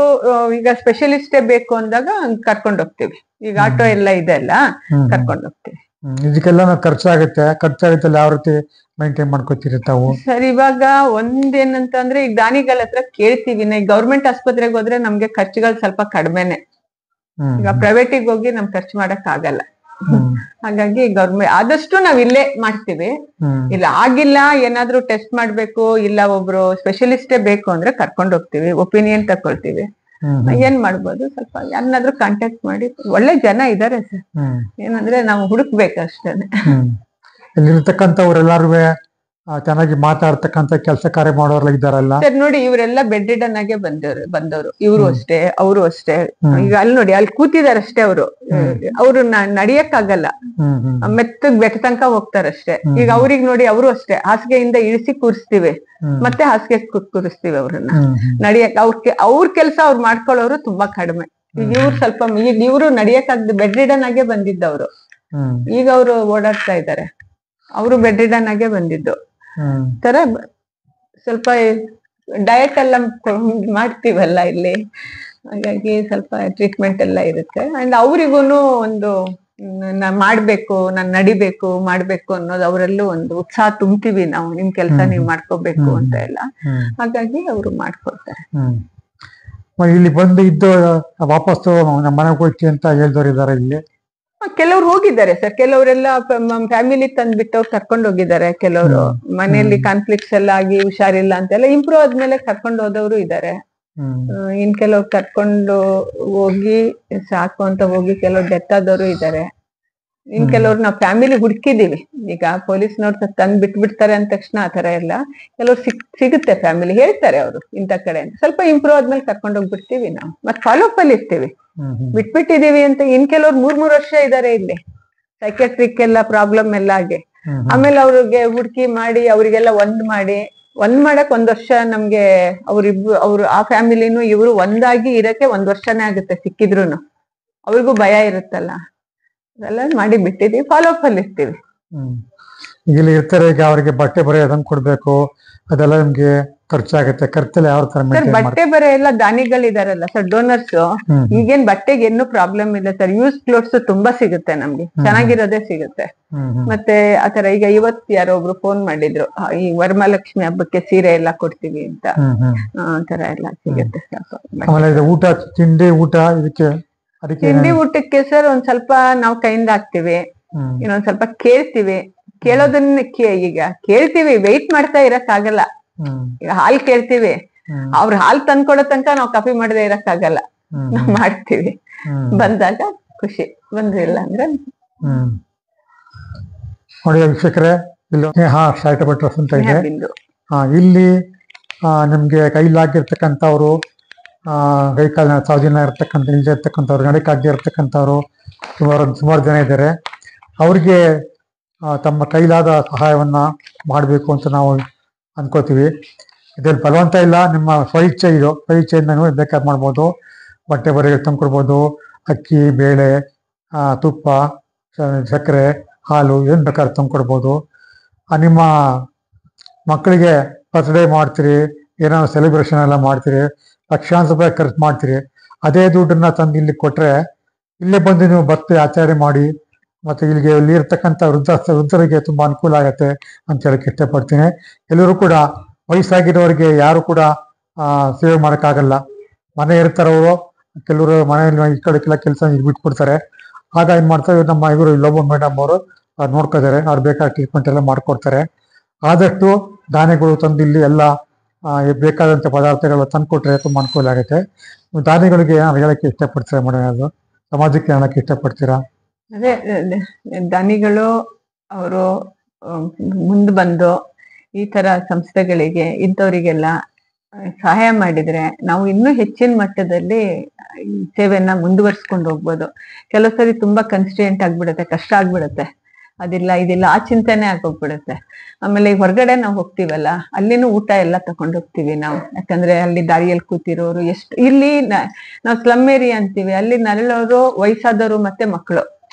B: ಈಗ ಸ್ಪೆಷಲಿಸ್ಟೇ ಬೇಕು ಅಂದಾಗ ಕರ್ಕೊಂಡ್ ಹೋಗ್ತೀವಿ. ಈಗ ಆಟೋ ಎಲ್ಲ ಇದೆ ಅಲ್ಲ, ಕರ್ಕೊಂಡ್ ಹೋಗ್ತೀವಿ.
A: ಇದಕ್ಕೆಲ್ಲ ಖರ್ಚಾಗುತ್ತೆ ಯಾವ ರೀತಿ ಮೈಂಟೈನ್ ಮಾಡ್ಕೋತೀರಿ ತಾವು?
B: ಸರ್ ಇವಾಗ ಒಂದೇನಂತಂದ್ರೆ, ಈಗ ದಾನಿಗಳ ಹತ್ರ ಕೇಳ್ತೀವಿ. ಈಗ ಗೌರ್ಮೆಂಟ್ ಆಸ್ಪತ್ರೆಗೆ ಹೋದ್ರೆ ನಮ್ಗೆ ಖರ್ಚುಗಳು ಸ್ವಲ್ಪ ಕಡಿಮೆನೆ. ಈಗ ಪ್ರೈವೇಟಿಗೆ ಹೋಗಿ ನಮ್ ಖರ್ಚು ಮಾಡಕ್ ಆಗಲ್ಲ. ಹಾಗಾಗಿ ಗೌರ್ಮೆಂಟ್ ಆದಷ್ಟು ನಾವ್ ಇಲ್ಲೇ ಮಾಡ್ತೀವಿ. ಇಲ್ಲ ಆಗಿಲ್ಲ, ಏನಾದ್ರೂ ಟೆಸ್ಟ್ ಮಾಡ್ಬೇಕು, ಇಲ್ಲ ಒಬ್ರು ಸ್ಪೆಷಲಿಸ್ಟೇ ಬೇಕು ಅಂದ್ರೆ ಕರ್ಕೊಂಡ್ ಹೋಗ್ತೀವಿ, ಒಪಿನಿಯನ್ ತಕೊಳ್ತೀವಿ. ಏನ್ ಮಾಡ್ಬೋದು, ಸ್ವಲ್ಪ ಯಾರನ್ನಾದ್ರೂ ಕಾಂಟ್ಯಾಕ್ಟ್ ಮಾಡಿ. ಒಳ್ಳೆ ಜನ ಇದಾರೆ ಸರ್, ಏನಂದ್ರೆ ನಾವು ಹುಡುಕ್ಬೇಕಷ್ಟೇನೆ.
A: ಇಲ್ಲಿರ್ತಕ್ಕಂಥವ್ರೆಲ್ಲಾರು ಚೆನ್ನಾಗಿ ಮಾತಾಡ್ತಕ್ಕಂಥ ಕೆಲಸ ಕಾರ್ಯ ಮಾಡೋರ್ಲ ಇದ್ದಾರಲ್ಲ
B: ಸರ್? ನೋಡಿ, ಇವರೆಲ್ಲ ಬೆಡ್ ರಿಡನ್ ಆಗೇ ಬಂದವರು. ಇವರು ಅಷ್ಟೇ, ಅವರು ಅಷ್ಟೇ. ಈಗ ಅಲ್ಲಿ ನೋಡಿ, ಅಲ್ಲಿ ಕೂತಿದಾರೆ ಅಷ್ಟೇ. ಅವರು ನಡಿಯಕ್ ಆಗಲ್ಲ, ಮೆತ್ತಗ್ ಬೆಟ್ಟ ತನಕ ಹೋಗ್ತಾರಷ್ಟೇ. ಈಗ ಅವ್ರಿಗೆ ನೋಡಿ, ಅವರು ಅಷ್ಟೇ ಹಾಸಿಗೆಯಿಂದ ಇಳಿಸಿ ಕೂರಿಸ್ತೀವಿ, ಮತ್ತೆ ಹಾಸಿಗೆ ಕೂರಿಸ್ತೀವಿ ಅವ್ರನ್ನ. ನಡಿಯಕ್ ಅವ್ರ ಕೆಲಸ ಅವ್ರು ಮಾಡ್ಕೊಳ್ಳೋರು ತುಂಬಾ ಕಡಿಮೆ. ಈಗ ಇವ್ರು ಸ್ವಲ್ಪ, ಈಗ ಇವ್ರು ನಡಿಯಕ್ಕಾಗ್ದು ಬೆಡ್ ರಿಡನ್ ಆಗೇ ಬಂದಿದ್ದವ್ರು. ಈಗ ಅವರು ಓಡಾಡ್ತಾ ಇದ್ದಾರೆ. ಅವರು ಬೆಡ್ ರಿಡನ್ ಆಗೇ ಬಂದಿದ್ದು. ತರ ಸ್ವಲ್ಪ ಡಯಟ್ ಎಲ್ಲ ಮಾಡ್ತೀವಲ್ಲ ಇಲ್ಲಿ, ಹಾಗಾಗಿ ಸ್ವಲ್ಪ ಟ್ರೀಟ್ಮೆಂಟ್ ಎಲ್ಲ ಇರುತ್ತೆ. ಅಂಡ್ ಅವ್ರಿಗೂನು ಒಂದು ಮಾಡ್ಬೇಕು, ನಾನ್ ನಡಿಬೇಕು, ಮಾಡ್ಬೇಕು ಅನ್ನೋದು ಅವರಲ್ಲೂ ಒಂದು ಉತ್ಸಾಹ ತುಂಬ್ತೀವಿ ನಾವು. ನಿಮ್ ಕೆಲಸ ನೀವ್ ಮಾಡ್ಕೋಬೇಕು ಅಂತ ಎಲ್ಲ. ಹಾಗಾಗಿ ಅವರು ಮಾಡ್ಕೊಡ್ತಾರೆ.
A: ಇಲ್ಲಿ ಬಂದು ಇದ್ದು ವಾಪಸ್ ನಮ್ಮ ಮನೆಗೆ ಹೋಗ್ತಿ ಅಂತ ಹೇಳ್ದವ್ರು ಇದಾರೆ ಇಲ್ಲಿ?
B: ಕೆಲವ್ರು ಹೋಗಿದ್ದಾರೆ ಸರ್. ಕೆಲವರೆಲ್ಲ ಫ್ಯಾಮಿಲಿ ತಂದ್ಬಿಟ್ಟು ಕರ್ಕೊಂಡು ಹೋಗಿದ್ದಾರೆ. ಕೆಲವರು ಮನೆಯಲ್ಲಿ ಕಾನ್ಫ್ಲಿಕ್ಟ್ಸ್ ಎಲ್ಲ ಆಗಿ ಹುಷಾರಿಲ್ಲ ಅಂತೆಲ್ಲ ಇಂಪ್ರೂವ್ ಆದ್ಮೇಲೆ ಕರ್ಕೊಂಡು ಹೋದವರು ಇದ್ದಾರೆ. ಇನ್ ಕೆಲವ್ರು ಕರ್ಕೊಂಡು ಹೋಗಿ ಸಾಕು ಅಂತ ಹೋಗಿ ಕೆಲವ್ರು ಡೆತ್ ಆದವರು ಇದ್ದಾರೆ. ಇನ್ ಕೆಲವ್ರು ನಾವು ಫ್ಯಾಮಿಲಿ ಹುಡುಕಿದೀವಿ. ಈಗ ಪೊಲೀಸ್ನವ್ರು ತಂದ್ ಬಿಟ್ಬಿಡ್ತಾರೆ ಅಂದ ತಕ್ಷಣ ಆತರ ಎಲ್ಲ ಕೆಲವ್ರು ಸಿಗುತ್ತೆ. ಫ್ಯಾಮಿಲಿ ಹೇಳ್ತಾರೆ ಅವರು ಇಂಥ ಕಡೆ ಅಂತ. ಸ್ವಲ್ಪ ಇಂಪ್ರೂವ್ ಆದ್ಮೇಲೆ ಕರ್ಕೊಂಡು ಹೋಗ್ಬಿಡ್ತೀವಿ ನಾವು. ಮತ್ತೆ ಫಾಲೋ ಅಪ್ ಅಲ್ಲಿ ಇರ್ತೀವಿ. ಬಿಟ್ಬಿಟ್ಟಿದೀವಿ ಅಂತ ಇನ್ ಕೆಲವ್ರು 3 ವರ್ಷ ಇದಾರೆ ಇಲ್ಲಿ, ಸೈಕ್ಯಾಟ್ರಿಕ್ ಎಲ್ಲ ಪ್ರಾಬ್ಲಮ್ ಎಲ್ಲ ಆಗಿ. ಆಮೇಲೆ ಅವ್ರಿಗೆ ಹುಡುಕಿ ಮಾಡಿ ಅವರಿಗೆಲ್ಲ ಒಂದ್ ಮಾಡಕ್ 1 ವರ್ಷ ನಮ್ಗೆ ಅವ್ರು ಆ ಫ್ಯಾಮಿಲಿನೂ ಇವ್ರು ಒಂದಾಗಿ ಇರಕ್ಕೆ 1 ವರ್ಷನೇ ಆಗುತ್ತೆ ಸಿಕ್ಕಿದ್ರುನು. ಅವ್ರಿಗೂ ಭಯ ಇರುತ್ತಲ್ಲ, ಅದೆಲ್ಲ ಮಾಡಿ ಬಿಟ್ಟಿದೀವಿ. ಫಾಲೋ ಅಪ್ ಅಲ್ಲಿ ಇರ್ತೀವಿ.
A: ಇಲ್ಲಿ ಇರ್ತಾರೆ. ಈಗ ಅವ್ರಿಗೆ ಬಟ್ಟೆ ಬರೆ ಅದನ್ನ ಕೊಡ್ಬೇಕು, ಅದೆಲ್ಲ ನಿಮ್ಗೆ ಖರ್ಚಾಗುತ್ತೆ. ಖರ್ಚೆಲ್ಲ ಯಾವ ತರ?
B: ಸರ್ ಬಟ್ಟೆ ಬರೆ ಎಲ್ಲ ದಾನಿಗಳಿದಾರಲ್ಲ ಸರ್, ಡೋನರ್ಸ್. ಈಗೇನ್ ಬಟ್ಟೆಗೆ ಏನು ಪ್ರಾಬ್ಲಮ್ ಇಲ್ಲ ಸರ್. ಯೂಸ್ ಕ್ಲೋತ್ಸ್ ತುಂಬಾ ಸಿಗುತ್ತೆ ನಮ್ಗೆ, ಚೆನ್ನಾಗಿರೋದೇ ಸಿಗುತ್ತೆ. ಮತ್ತೆ ಆತರ ಈಗ ಇವತ್ತು ಯಾರೋ ಒಬ್ರು ಫೋನ್ ಮಾಡಿದ್ರು, ಈ ವರಮಹಾಲಕ್ಷ್ಮಿ ಹಬ್ಬಕ್ಕೆ ಸೀರೆ ಎಲ್ಲ ಕೊಡ್ತೀವಿ ಅಂತ. ಆತರ ಎಲ್ಲ ಸಿಗುತ್ತೆ ಸರ್.
A: ಊಟ, ತಿಂಡಿ, ಊಟ ಇದಕ್ಕೆ
B: ತಿಂಡಿ ಊಟಕ್ಕೆ ಸರ್ ಒಂದ್ ಸ್ವಲ್ಪ ನಾವು ಕೈಯಿಂದ ಹಾಕ್ತಿವಿ, ಇನ್ನೊಂದ್ ಸ್ವಲ್ಪ ಕೇಳ್ತೀವಿ. ಕೇಳೋದನ್ನ ಈಗ ಕೇಳ್ತೀವಿ, ವೆಯ್ಟ್ ಮಾಡ್ತಾ ಇರಕ್ ಆಗಲ್ಲ. ಈಗ ಹಾಲ್ ಕೇಳ್ತೀವಿ, ಅವ್ರ ಹಾಲ್ ತಂದ್ಕೊಡೋ ತನಕ ನಾವು ಕಾಫಿ ಮಾಡದೆ ಇರಕ್ ಆಗಲ್ಲ. ನಾವ್ ಮಾಡ್ತೀವಿ, ಬಂದಾಗ ಖುಷಿ, ಬಂದಿಲ್ಲ ಅಂದ್ರೆ.
A: ನೋಡಿ ವೀಕ್ಷಕರೇ, ಇಲ್ಲಿ ಚಾರಿಟಬಲ್ ಟ್ರಸ್ಟ್ ಅಂತ ಇದೆ. ಇಲ್ಲಿ ನಿಮ್ಗೆ ಕೈಲಾಗಿರ್ತಕ್ಕಂಥವ್ರು, ಕೈ ಕಾಲಿನ ಸಾವಜನ ಇರ್ತಕ್ಕಂಥ, ಇಲ್ಲದೆ ಇರ್ತಕ್ಕಂಥವ್ರು, ನಡಕ್ಕಾಗದೆ ಇರ್ತಕ್ಕಂಥವ್ರು ಸುಮಾರು ಜನ ಇದ್ದಾರೆ. ಅವ್ರಿಗೆ ತಮ್ಮ ಕೈಲಾದ ಸಹಾಯವನ್ನ ಮಾಡಬೇಕು ಅಂತ ನಾವು ಅನ್ಕೋತೀವಿ. ಇದ್ರಲ್ಲಿ ಬಲವಂತ ಇಲ್ಲ, ನಿಮ್ಮ ಸ್ವಇಚ್ಛೆ ಇದು. ಸ್ವಇಚ್ಛೆಯಿಂದ ನೀವು ಬೇಕಾದ್ರೆ ಮಾಡ್ಬೋದು. ಬಟ್ಟೆ ಬರೆಗೆ ತಂದ್ಕೊಡ್ಬೋದು, ಅಕ್ಕಿ, ಬೇಳೆ, ತುಪ್ಪ, ಸಕ್ಕರೆ, ಹಾಲು ಏನು ಬೇಕಾದ್ರೆ ತಂದ್ಕೊಡ್ಬೋದು. ನಿಮ್ಮ ಮಕ್ಕಳಿಗೆ ಬರ್ತ್ಡೇ ಮಾಡ್ತೀರಿ, ಏನೋ ಸೆಲೆಬ್ರೇಷನ್ ಎಲ್ಲ ಮಾಡ್ತೀರಿ, ಲಕ್ಷಾಂತರ ರೂಪಾಯಿ ಖರ್ಚು ಮಾಡ್ತೀರಿ. ಅದೇ ದುಡ್ಡನ್ನ ತಂದು ಇಲ್ಲಿ ಕೊಟ್ರೆ, ಇಲ್ಲೇ ಬಂದು ನೀವು ಬರ್ತ್ಡೇ ಆಚರಣೆ ಮಾಡಿ, ಮತ್ತೆ ಇಲ್ಲಿ ಇರ್ತಕ್ಕಂಥ ವೃದ್ಧರಿಗೆ ತುಂಬಾ ಅನುಕೂಲ ಆಗತ್ತೆ ಅಂತ ಹೇಳಕ್ ಇಷ್ಟಪಡ್ತೀನಿ. ಎಲ್ಲರೂ ಕೂಡ ವಯಸ್ಸಾಗಿರೋರಿಗೆ ಯಾರು ಕೂಡ ಸೇವೆ ಮಾಡೋಕ್ಕಾಗಲ್ಲ. ಮನೆ ಇರ್ತಾರವರು, ಕೆಲವರು ಮನೆಯಲ್ಲಿ ಈ ಕಡೆಗೆಲ್ಲ ಕೆಲಸ ಬಿಟ್ಬಿಡ್ತಾರೆ. ಆಗ ಏನ್ ಮಾಡ್ತಾರೆ, ನಮ್ಮ ಇಲ್ಲೊಬ್ಬ ಮೇಡಮ್ ಅವರು ನೋಡ್ಕೋತಾರೆ, ಅವ್ರು ಬೇಕಾದ ಟ್ರೀಟ್ಮೆಂಟ್ ಎಲ್ಲ ಮಾಡ್ಕೊಡ್ತಾರೆ. ಆದಷ್ಟು ದಾನಿಗಳು ತಂದು ಇಲ್ಲಿ ಎಲ್ಲ ಬೇಕಾದಂಥ ಪದಾರ್ಥಗಳು ತಂದ್ಕೊಟ್ರೆ ತುಂಬಾ ಅನುಕೂಲ ಆಗುತ್ತೆ. ದಾನಿಗಳಿಗೆ ನಾನು ಹೇಳಕ್ಕೆ ಇಷ್ಟಪಡ್ತೀರಾ ಮೇಡಮ್? ಅದು ಸಮಾಜಕ್ಕೆ ಹೇಳಕ್ಕೆ ಇಷ್ಟಪಡ್ತೀರಾ?
B: ಅದೇ ದಾನಿಗಳು ಅವರು ಮುಂದೆ ಬಂದು ಈ ತರ ಸಂಸ್ಥೆಗಳಿಗೆ ಇಂಥವರಿಗೆಲ್ಲ ಸಹಾಯ ಮಾಡಿದ್ರೆ ನಾವು ಇನ್ನೂ ಹೆಚ್ಚಿನ ಮಟ್ಟದಲ್ಲಿ ಈ ಸೇವೆಯನ್ನ ಮುಂದುವರ್ಸ್ಕೊಂಡು ಹೋಗ್ಬೋದು. ಕೆಲವು ಸರಿ ತುಂಬಾ ಕನ್ಸ್ಟಿಯೆಂಟ್ ಆಗ್ಬಿಡುತ್ತೆ, ಕಷ್ಟ ಆಗ್ಬಿಡುತ್ತೆ, ಅದಿಲ್ಲ ಇದಿಲ್ಲ ಆ ಚಿಂತೆನೆ ಆಗೋಗ್ಬಿಡುತ್ತೆ. ಆಮೇಲೆ ಈಗ ಹೊರಗಡೆ ನಾವು ಹೋಗ್ತೀವಲ್ಲ, ಅಲ್ಲಿನೂ ಊಟ ಎಲ್ಲ ತಗೊಂಡು ಹೋಗ್ತೀವಿ ನಾವು, ಯಾಕಂದ್ರೆ ಅಲ್ಲಿ ದಾರಿಯಲ್ಲಿ ಕೂತಿರೋರು ಎಷ್ಟು, ಇಲ್ಲಿ ನಾವು ಸ್ಲಮ್ ಏರಿಯಾ ಅಂತೀವಿ, ಅಲ್ಲಿ ನರಳೋರು ವಯಸ್ಸಾದವರು ಮತ್ತೆ ಮಕ್ಕಳು,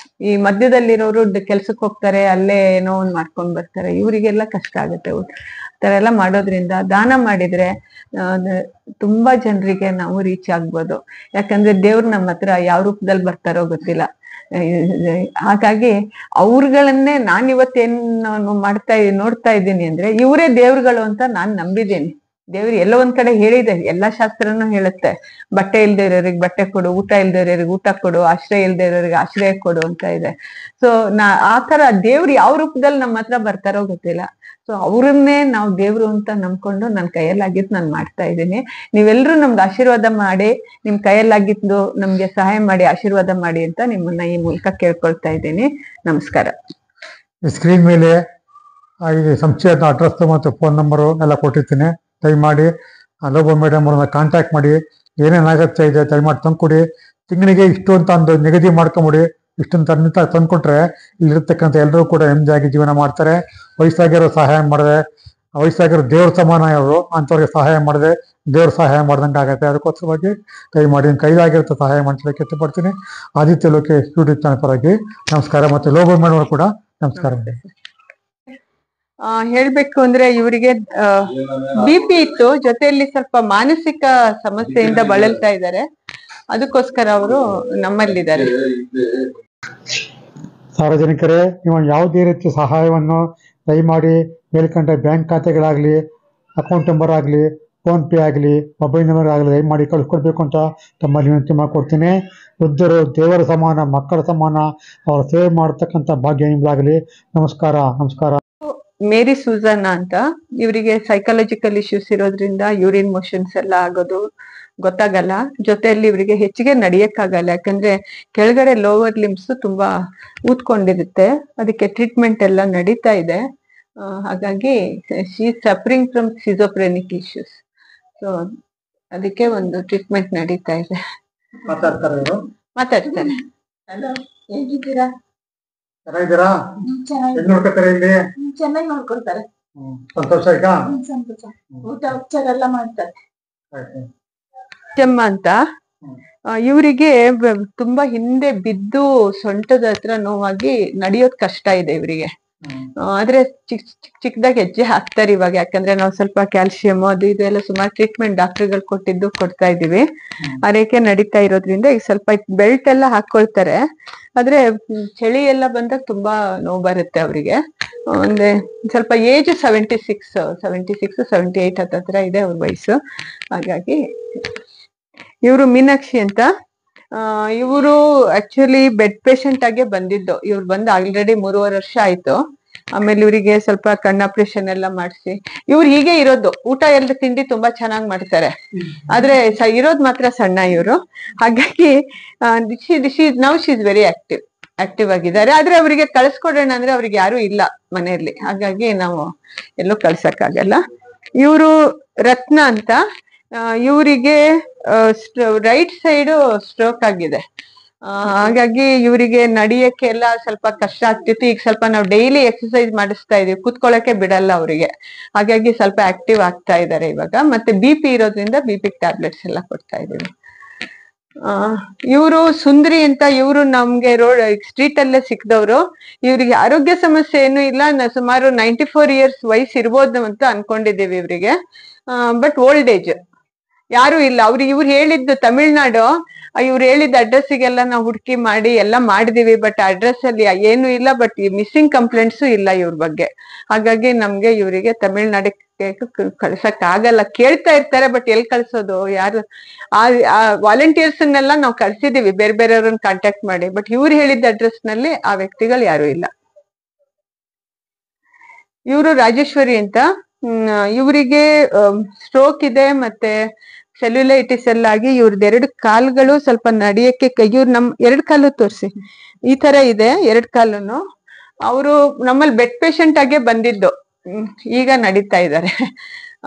B: ಈ ಮಧ್ಯದಲ್ಲಿರೋರು ಕೆಲ್ಸಕ್ಕೆ ಹೋಗ್ತಾರೆ, ಅಲ್ಲೇ ಏನೋ ಒಂದ್ ಮಾಡ್ಕೊಂಡ್ ಬರ್ತಾರೆ, ಇವರಿಗೆಲ್ಲ ಕಷ್ಟ ಆಗುತ್ತೆ. ತರ ಎಲ್ಲ ಮಾಡೋದ್ರಿಂದ ದಾನ ಮಾಡಿದ್ರೆ ತುಂಬಾ ಜನರಿಗೆ ನಾವು ರೀಚ್ ಆಗ್ಬೋದು. ಯಾಕಂದ್ರೆ ದೇವ್ರು ನಮ್ಮ ಹತ್ರ ಯಾವ ರೂಪದಲ್ಲಿ ಬರ್ತಾರೋ ಗೊತ್ತಿಲ್ಲ. ಹಾಗಾಗಿ ಅವ್ರುಗಳನ್ನೇ ನಾನ್ ಇವತ್ತೇನು ನೋಡ್ತಾ ಇದ್ದೀನಿ ಅಂದ್ರೆ ಇವರೇ ದೇವ್ರುಗಳು ಅಂತ ನಾನ್ ನಂಬಿದ್ದೀನಿ. ದೇವ್ರು ಎಲ್ಲೋ ಒಂದ್ ಕಡೆ ಹೇಳಿದೆ, ಎಲ್ಲಾ ಶಾಸ್ತ್ರನೂ ಹೇಳುತ್ತೆ, ಬಟ್ಟೆ ಇಲ್ದೇ ಇರೋರಿಗೆ ಬಟ್ಟೆ ಕೊಡು, ಊಟ ಇಲ್ದೇ ಇರೋರಿಗೆ ಊಟ ಕೊಡು, ಆಶ್ರಯ ಇಲ್ದೇ ಇರೋರಿಗೆ ಆಶ್ರಯ ಕೊಡು ಅಂತ ಇದೆ. ಸೊ ಆ ತರ ದೇವ್ರು ಯಾವ ರೂಪದಲ್ಲಿ ನಮ್ಮ ಹತ್ರ ಬರ್ತಾರೋ ಗೊತ್ತಿಲ್ಲ. ಸೊ ಅವ್ರನ್ನೇ ನಾವು ದೇವ್ರು ಅಂತ ನಂಬ್ಕೊಂಡು ನನ್ನ ಕೈಯಲ್ಲಾಗಿದ್ದು ನಾನು ಮಾಡ್ತಾ ಇದ್ದೀನಿ. ನೀವೆಲ್ಲರೂ ನಮ್ಗೆ ಆಶೀರ್ವಾದ ಮಾಡಿ, ನಿಮ್ ಕೈಯಲ್ಲಾಗಿದ್ದು ನಮ್ಗೆ ಸಹಾಯ ಮಾಡಿ ಆಶೀರ್ವಾದ ಮಾಡಿ ಅಂತ ನಿಮ್ಮನ್ನ ಈ ಮೂಲಕ ಕೇಳ್ಕೊಳ್ತಾ ಇದ್ದೀನಿ. ನಮಸ್ಕಾರ.
A: ಸ್ಕ್ರೀನ್ ಮೇಲೆ ಈ ಸಂಸ್ಥೆಯ ಅಡ್ರೆಸ್ ಮತ್ತು ಫೋನ್ ನಂಬರು ಎಲ್ಲ ಕೊಟ್ಟಿರ್ತೀನಿ. ದಯಮಾಡಿ ಲೋಬೋ ಮೇಡಮ್ ಅವ್ರನ್ನ ಕಾಂಟ್ಯಾಕ್ಟ್ ಮಾಡಿ, ಏನೇನು ಅಗತ್ಯ ಇದೆ ದಯಮಾಡಿ ತಂದ್ಕೊಡಿ. ತಿಂಗಳಿಗೆ ಇಷ್ಟು ಅಂತ ಒಂದು ನಿಗದಿ ಮಾಡ್ಕೊಂಬಿಡಿ. ಇಷ್ಟೊಂದು ತಂದ್ಕೊಟ್ರೆ ಇಲ್ಲಿರ್ತಕ್ಕಂಥ ಎಲ್ಲರೂ ಕೂಡ ನೆಮ್ಮದಿಯಾಗಿ ಜೀವನ ಮಾಡ್ತಾರೆ. ವಯಸ್ಸಾಗಿರೋ ಸಹಾಯ ಮಾಡಿದೆ, ವಯಸ್ಸಾಗಿರೋ ದೇವ್ರ ಸಮಾನ ಅವರು, ಅಂಥವ್ರಿಗೆ ಸಹಾಯ ಮಾಡಿದೆ ದೇವ್ರ ಸಹಾಯ ಮಾಡ್ದಂಗೆ ಆಗುತ್ತೆ. ಅದಕ್ಕೋಸ್ಕರವಾಗಿ ದಯಮಾಡಿ ಕೈಲಾಗಿರುತ್ತೆ ಸಹಾಯ ಮಾಡಿಸಲಿಕ್ಕೆ ಇಷ್ಟಪಡ್ತೀನಿ. ಆದಿತ್ಯ ಲೋಕೇಶ್ ಯೂಟ್ಯೂಬ್ ಚಾನಲ್ ಪರವಾಗಿ ನಮಸ್ಕಾರ. ಮತ್ತು ಲೋಬೋ ಮೇಡಮ್ ಅವರು ಕೂಡ ನಮಸ್ಕಾರ.
B: ಹೇಳ್ಬೇಕು ಅಂದ್ರೆ ಇವರಿಗೆ BP ಇತ್ತು, ಜೊತೆಯಲ್ಲಿ ಸ್ವಲ್ಪ ಮಾನಸಿಕ ಸಮಸ್ಯೆಯಿಂದ ಬಳಲ್ತಾ ಇದ್ದಾರೆ. ಅದಕ್ಕೋಸ್ಕರ ಅವರು ನಮ್ಮಲ್ಲಿದ್ದಾರೆ.
A: ಸಾರ್ವಜನಿಕರೇ, ನೀವು ಯಾವುದೇ ರೀತಿಯ ಸಹಾಯವನ್ನು ದಯಮಾಡಿ ಮೇಲ್ಕಂಡ ಬ್ಯಾಂಕ್ ಖಾತೆಗಳಾಗ್ಲಿ, ಅಕೌಂಟ್ ನಂಬರ್ ಆಗಲಿ, ಫೋನ್ ಪೇ ಆಗಲಿ, ಮೊಬೈಲ್ ನಂಬರ್ ಆಗಲಿ ದಯಮಾಡಿ ಕಳಿಸ್ಕೊಡ್ಬೇಕು ಅಂತ ತಮ್ಮಲ್ಲಿ ವಿನಂತಿ ಮಾಡ್ಕೊಡ್ತೀನಿ. ವೃದ್ಧರು ದೇವರ ಸಮಾನ, ಮಕ್ಕಳ ಸಮಾನ, ಅವರ ಸೇವೆ ಮಾಡತಕ್ಕಂಥ ಭಾಗ್ಯ ನಿಮ್ದಾಗಲಿ. ನಮಸ್ಕಾರ. ನಮಸ್ಕಾರ.
B: ಮೇರಿ ಸೂಸನ್ನ ಅಂತ, ಇವರಿಗೆ ಸೈಕಾಲಜಿಕಲ್ ಇಶ್ಯೂಸ್ ಇರೋದ್ರಿಂದ ಯೂರಿನ್ ಮೋಷನ್ಸ್ ಎಲ್ಲ ಆಗೋದು ಗೊತ್ತಾಗಲ್ಲ, ಜೊತೆಯಲ್ಲಿ ಇವರಿಗೆ ಹೆಚ್ಚಿಗೆ ನಡಿಯಕ್ಕಾಗಲ್ಲ, ಯಾಕಂದ್ರೆ ಕೆಳಗಡೆ ಲೋವರ್ ಲಿಮ್ಸ್ ತುಂಬಾ ಊದ್ಕೊಂಡಿರುತ್ತೆ. ಅದಕ್ಕೆ ಟ್ರೀಟ್ಮೆಂಟ್ ಎಲ್ಲ ನಡೀತಾ ಇದೆ. ಹಾಗಾಗಿ she suffering from schizophrenic issues. So ಅದಕ್ಕೆ ಒಂದು ಟ್ರೀಟ್ಮೆಂಟ್ ನಡೀತಾ ಇದೆ. ಮಾತಾಡ್ತಾರೆ. ಹಲೋ, ಹೇಗಿದ್ದೀರಾ?
A: ಚೆನ್ನಾಗಿದ್ದೀರಾ?
B: ಚೆನ್ನಾಗಿ ನೋಡ್ಕೊಳ್ತಾರೆ.
A: ಸಂತೋಷ.
B: ಸಂತೋಷ. ಊಟ ಉಪಚಾರ ಎಲ್ಲ ಮಾಡ್ತಾರೆ. ಅಂತ ಇವರಿಗೆ ತುಂಬಾ ಹಿಂದೆ ಬಿದ್ದು ಸೊಂಟದ ಹತ್ರ ನೋವಾಗಿ ನಡೆಯೋದ್ ಕಷ್ಟ ಇದೆ ಇವರಿಗೆ. ಆದ್ರೆ ಚಿಕ್ಕದಾಗಿ ಹೆಜ್ಜೆ ಹಾಕ್ತಾರೆ ಇವಾಗ, ಯಾಕಂದ್ರೆ ನಾವು ಸ್ವಲ್ಪ ಕ್ಯಾಲ್ಸಿಯಂ ಅದು ಇದು ಎಲ್ಲ ಸುಮಾರು ಟ್ರೀಟ್ಮೆಂಟ್ ಡಾಕ್ಟರ್ಗಳು ಕೊಡ್ತಾ ಇದೀವಿ. ಆ ರೇಖೆ ನಡೀತಾ ಇರೋದ್ರಿಂದ ಈಗ ಸ್ವಲ್ಪ ಬೆಲ್ಟ್ ಎಲ್ಲ ಹಾಕೊಳ್ತಾರೆ. ಆದ್ರೆ ಚಳಿ ಎಲ್ಲ ಬಂದಾಗ ತುಂಬಾ ನೋವು ಬರುತ್ತೆ ಅವರಿಗೆ. ಒಂದೇ ಸ್ವಲ್ಪ ಏಜ್ 76, 78 ಹತ್ರ ಇದೆ ಅವ್ರ ವಯಸ್ಸು. ಹಾಗಾಗಿ ಇವರು ಮೀನಾಕ್ಷಿ ಅಂತ, ಇವರು ಆಕ್ಚುಲಿ ಬೆಡ್ ಪೇಷಂಟ್ ಆಗೇ ಬಂದಿದ್ದು. ಇವ್ರು ಬಂದು ಆಲ್ರೆಡಿ 3.5 ವರ್ಷ ಆಯ್ತು. ಆಮೇಲೆ ಇವರಿಗೆ ಸ್ವಲ್ಪ ಕಣ್ಣು ಆಪರೇಷನ್ ಎಲ್ಲ ಮಾಡಿಸಿ, ಇವ್ರು ಹೀಗೆ ಇರೋದು, ಊಟ ಎಲ್ಲ ತಿಂಡಿ ತುಂಬಾ ಚೆನ್ನಾಗಿ ಮಾಡ್ತಾರೆ, ಆದ್ರೆ ಇರೋದ್ ಮಾತ್ರ ಸಣ್ಣ ಇವರು. ಹಾಗಾಗಿ now she is very active ಆಗಿದ್ದಾರೆ. ಆದ್ರೆ ಅವರಿಗೆ ಕಳ್ಸ್ಕೊಡೋಣ ಅಂದ್ರೆ ಅವ್ರಿಗೆ ಯಾರು ಇಲ್ಲ ಮನೆಯಲ್ಲಿ, ಹಾಗಾಗಿ ನಾವು ಎಲ್ಲೂ ಕಳ್ಸಕ್ಕಾಗಲ್ಲ. ಇವರು ರತ್ನ ಅಂತ, ಇವರಿಗೆ ರೈಟ್ ಸೈಡ್ ಸ್ಟ್ರೋಕ್ ಆಗಿದೆ. ಹಾಗಾಗಿ ಇವರಿಗೆ ನಡಿಯಕ್ಕೆ ಎಲ್ಲ ಸ್ವಲ್ಪ ಕಷ್ಟ ಆಗ್ತಿತ್ತು. ಈಗ ಸ್ವಲ್ಪ ನಾವು ಡೈಲಿ ಎಕ್ಸರ್ಸೈಸ್ ಮಾಡಿಸ್ತಾ ಇದೀವಿ, ಕೂತ್ಕೊಳ್ಳಕ್ಕೆ ಬಿಡಲ್ಲ ಅವರಿಗೆ. ಹಾಗಾಗಿ ಸ್ವಲ್ಪ ಆಕ್ಟಿವ್ ಆಗ್ತಾ ಇದ್ದಾರೆ ಇವಾಗ. ಮತ್ತೆ BP ಇರೋದ್ರಿಂದ BP ಟ್ಯಾಬ್ಲೆಟ್ಸ್ ಎಲ್ಲ ಕೊಡ್ತಾ ಇದೀವಿ. ಇವರು ಸುಂದರಿ ಅಂತ, ಇವರು ನಮ್ಗೆ ಸ್ಟ್ರೀಟ್ ಅಲ್ಲೇ ಸಿಕ್ದವ್ರು. ಇವ್ರಿಗೆ ಆರೋಗ್ಯ ಸಮಸ್ಯೆ ಏನು ಇಲ್ಲ, ಸುಮಾರು 94 years ವಯಸ್ಸು ಇರ್ಬೋದು ಅಂತ ಅನ್ಕೊಂಡಿದ್ದೀವಿ ಇವ್ರಿಗೆ. ಬಟ್ ಓಲ್ಡ್ ಏಜ್ ಯಾರು ಇಲ್ಲ. ಇವ್ರು ಹೇಳಿದ್ದು ತಮಿಳ್ನಾಡು, ಇವ್ರು ಹೇಳಿದ ಅಡ್ರೆಸ್ಸಿಗೆಲ್ಲ ನಾವು ಹುಡುಕಿ ಮಾಡಿ ಎಲ್ಲ ಮಾಡಿದೀವಿ. ಬಟ್ ಅಡ್ರೆಸ್ ಅಲ್ಲಿ ಏನು ಇಲ್ಲ, ಬಟ್ ಮಿಸ್ಸಿಂಗ್ ಕಂಪ್ಲೇಂಟ್ಸು ಇಲ್ಲ ಇವ್ರ ಬಗ್ಗೆ. ಹಾಗಾಗಿ ನಮ್ಗೆ ಇವರಿಗೆ ತಮಿಳ್ನಾಡಿಗೆ ಕಳ್ಸಕ್ ಆಗಲ್ಲ. ಕೇಳ್ತಾ ಇರ್ತಾರೆ, ಬಟ್ ಎಲ್ಲಿ ಕಳ್ಸೋದು, ಯಾರು ಆ ವಾಲಂಟಿಯರ್ಸ್ನೆಲ್ಲ ನಾವು ಕಳ್ಸಿದೀವಿ ಬೇರೆ ಬೇರೆಯವ್ರನ್ನ ಕಾಂಟ್ಯಾಕ್ಟ್ ಮಾಡಿ. ಬಟ್ ಇವ್ರು ಹೇಳಿದ ಅಡ್ರೆಸ್ ನಲ್ಲಿ ಆ ವ್ಯಕ್ತಿಗಳು ಯಾರು ಇಲ್ಲ. ಇವರು ರಾಜೇಶ್ವರಿ ಅಂತ, ಇವರಿಗೆ ಸ್ಟ್ರೋಕ್ ಇದೆ, ಮತ್ತೆ ಸೆಲ್ಯುಲೈಟಿಸ್ ಎಲ್ಲ ಆಗಿ ಇವ್ರದ್ದು 2 ಕಾಲುಗಳು ಸ್ವಲ್ಪ ನಡೆಯಕ್ಕೆ ಇವ್ರು ನಮ್ 2 ಕಾಲು ತೋರಿಸಿ ಈ ತರ ಇದೆ 2 ಕಾಲುನು. ಅವರು ನಮ್ಮಲ್ಲಿ ಬೆಡ್ ಪೇಷಂಟ್ ಆಗೇ ಬಂದಿದ್ದು, ಈಗ ನಡೀತಾ ಇದ್ದಾರೆ.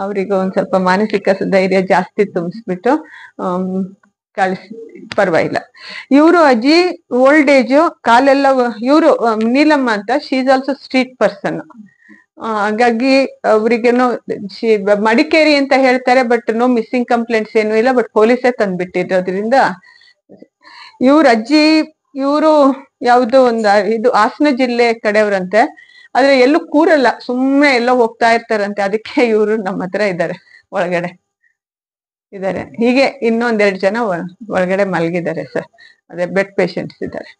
B: ಅವ್ರಿಗೆ ಒಂದ್ ಸ್ವಲ್ಪ ಮಾನಸಿಕ ಧೈರ್ಯ ಜಾಸ್ತಿ ತುಂಬಿಸ್ಬಿಟ್ಟು ಕಳಿಸಿ ಪರವಾಗಿಲ್ಲ. ಇವರು ಅಜ್ಜಿ ಓಲ್ಡ್ ಏಜು, ಕಾಲೆಲ್ಲ ಇವರು ನೀಲಮ್ಮ ಅಂತ, she is also street person. ಹಾಗಾಗಿ ಅವ್ರಿಗೇನೋ ಮಡಿಕೇರಿ ಅಂತ ಹೇಳ್ತಾರೆ, ಬಟ್ ನೋ ಮಿಸ್ಸಿಂಗ್ ಕಂಪ್ಲೇಂಟ್ಸ್ ಏನು ಇಲ್ಲ, ಬಟ್ ಪೊಲೀಸೇ ತಂದ್ಬಿಟ್ಟಿರೋದ್ರಿಂದ. ಇವ್ರ ಅಜ್ಜಿ ಇವರು ಯಾವ್ದೋ ಒಂದು ಇದು ಹಾಸನ ಜಿಲ್ಲೆ ಕಡೆಯವ್ರಂತೆ, ಆದ್ರೆ ಎಲ್ಲೂ ಕೂರಲ್ಲ, ಸುಮ್ಮನೆ ಎಲ್ಲೋ ಹೋಗ್ತಾ ಇರ್ತಾರಂತೆ. ಅದಕ್ಕೆ ಇವರು ನಮ್ಮ ಹತ್ರ ಇದ್ದಾರೆ, ಒಳಗಡೆ ಇದ್ದಾರೆ. ಹೀಗೆ ಇನ್ನೊಂದೆರಡು ಜನ ಒಳಗಡೆ ಮಲಗಿದ್ದಾರೆ ಸರ್, ಅದೇ ಬೆಡ್ ಪೇಷಂಟ್ಸ್ ಇದ್ದಾರೆ.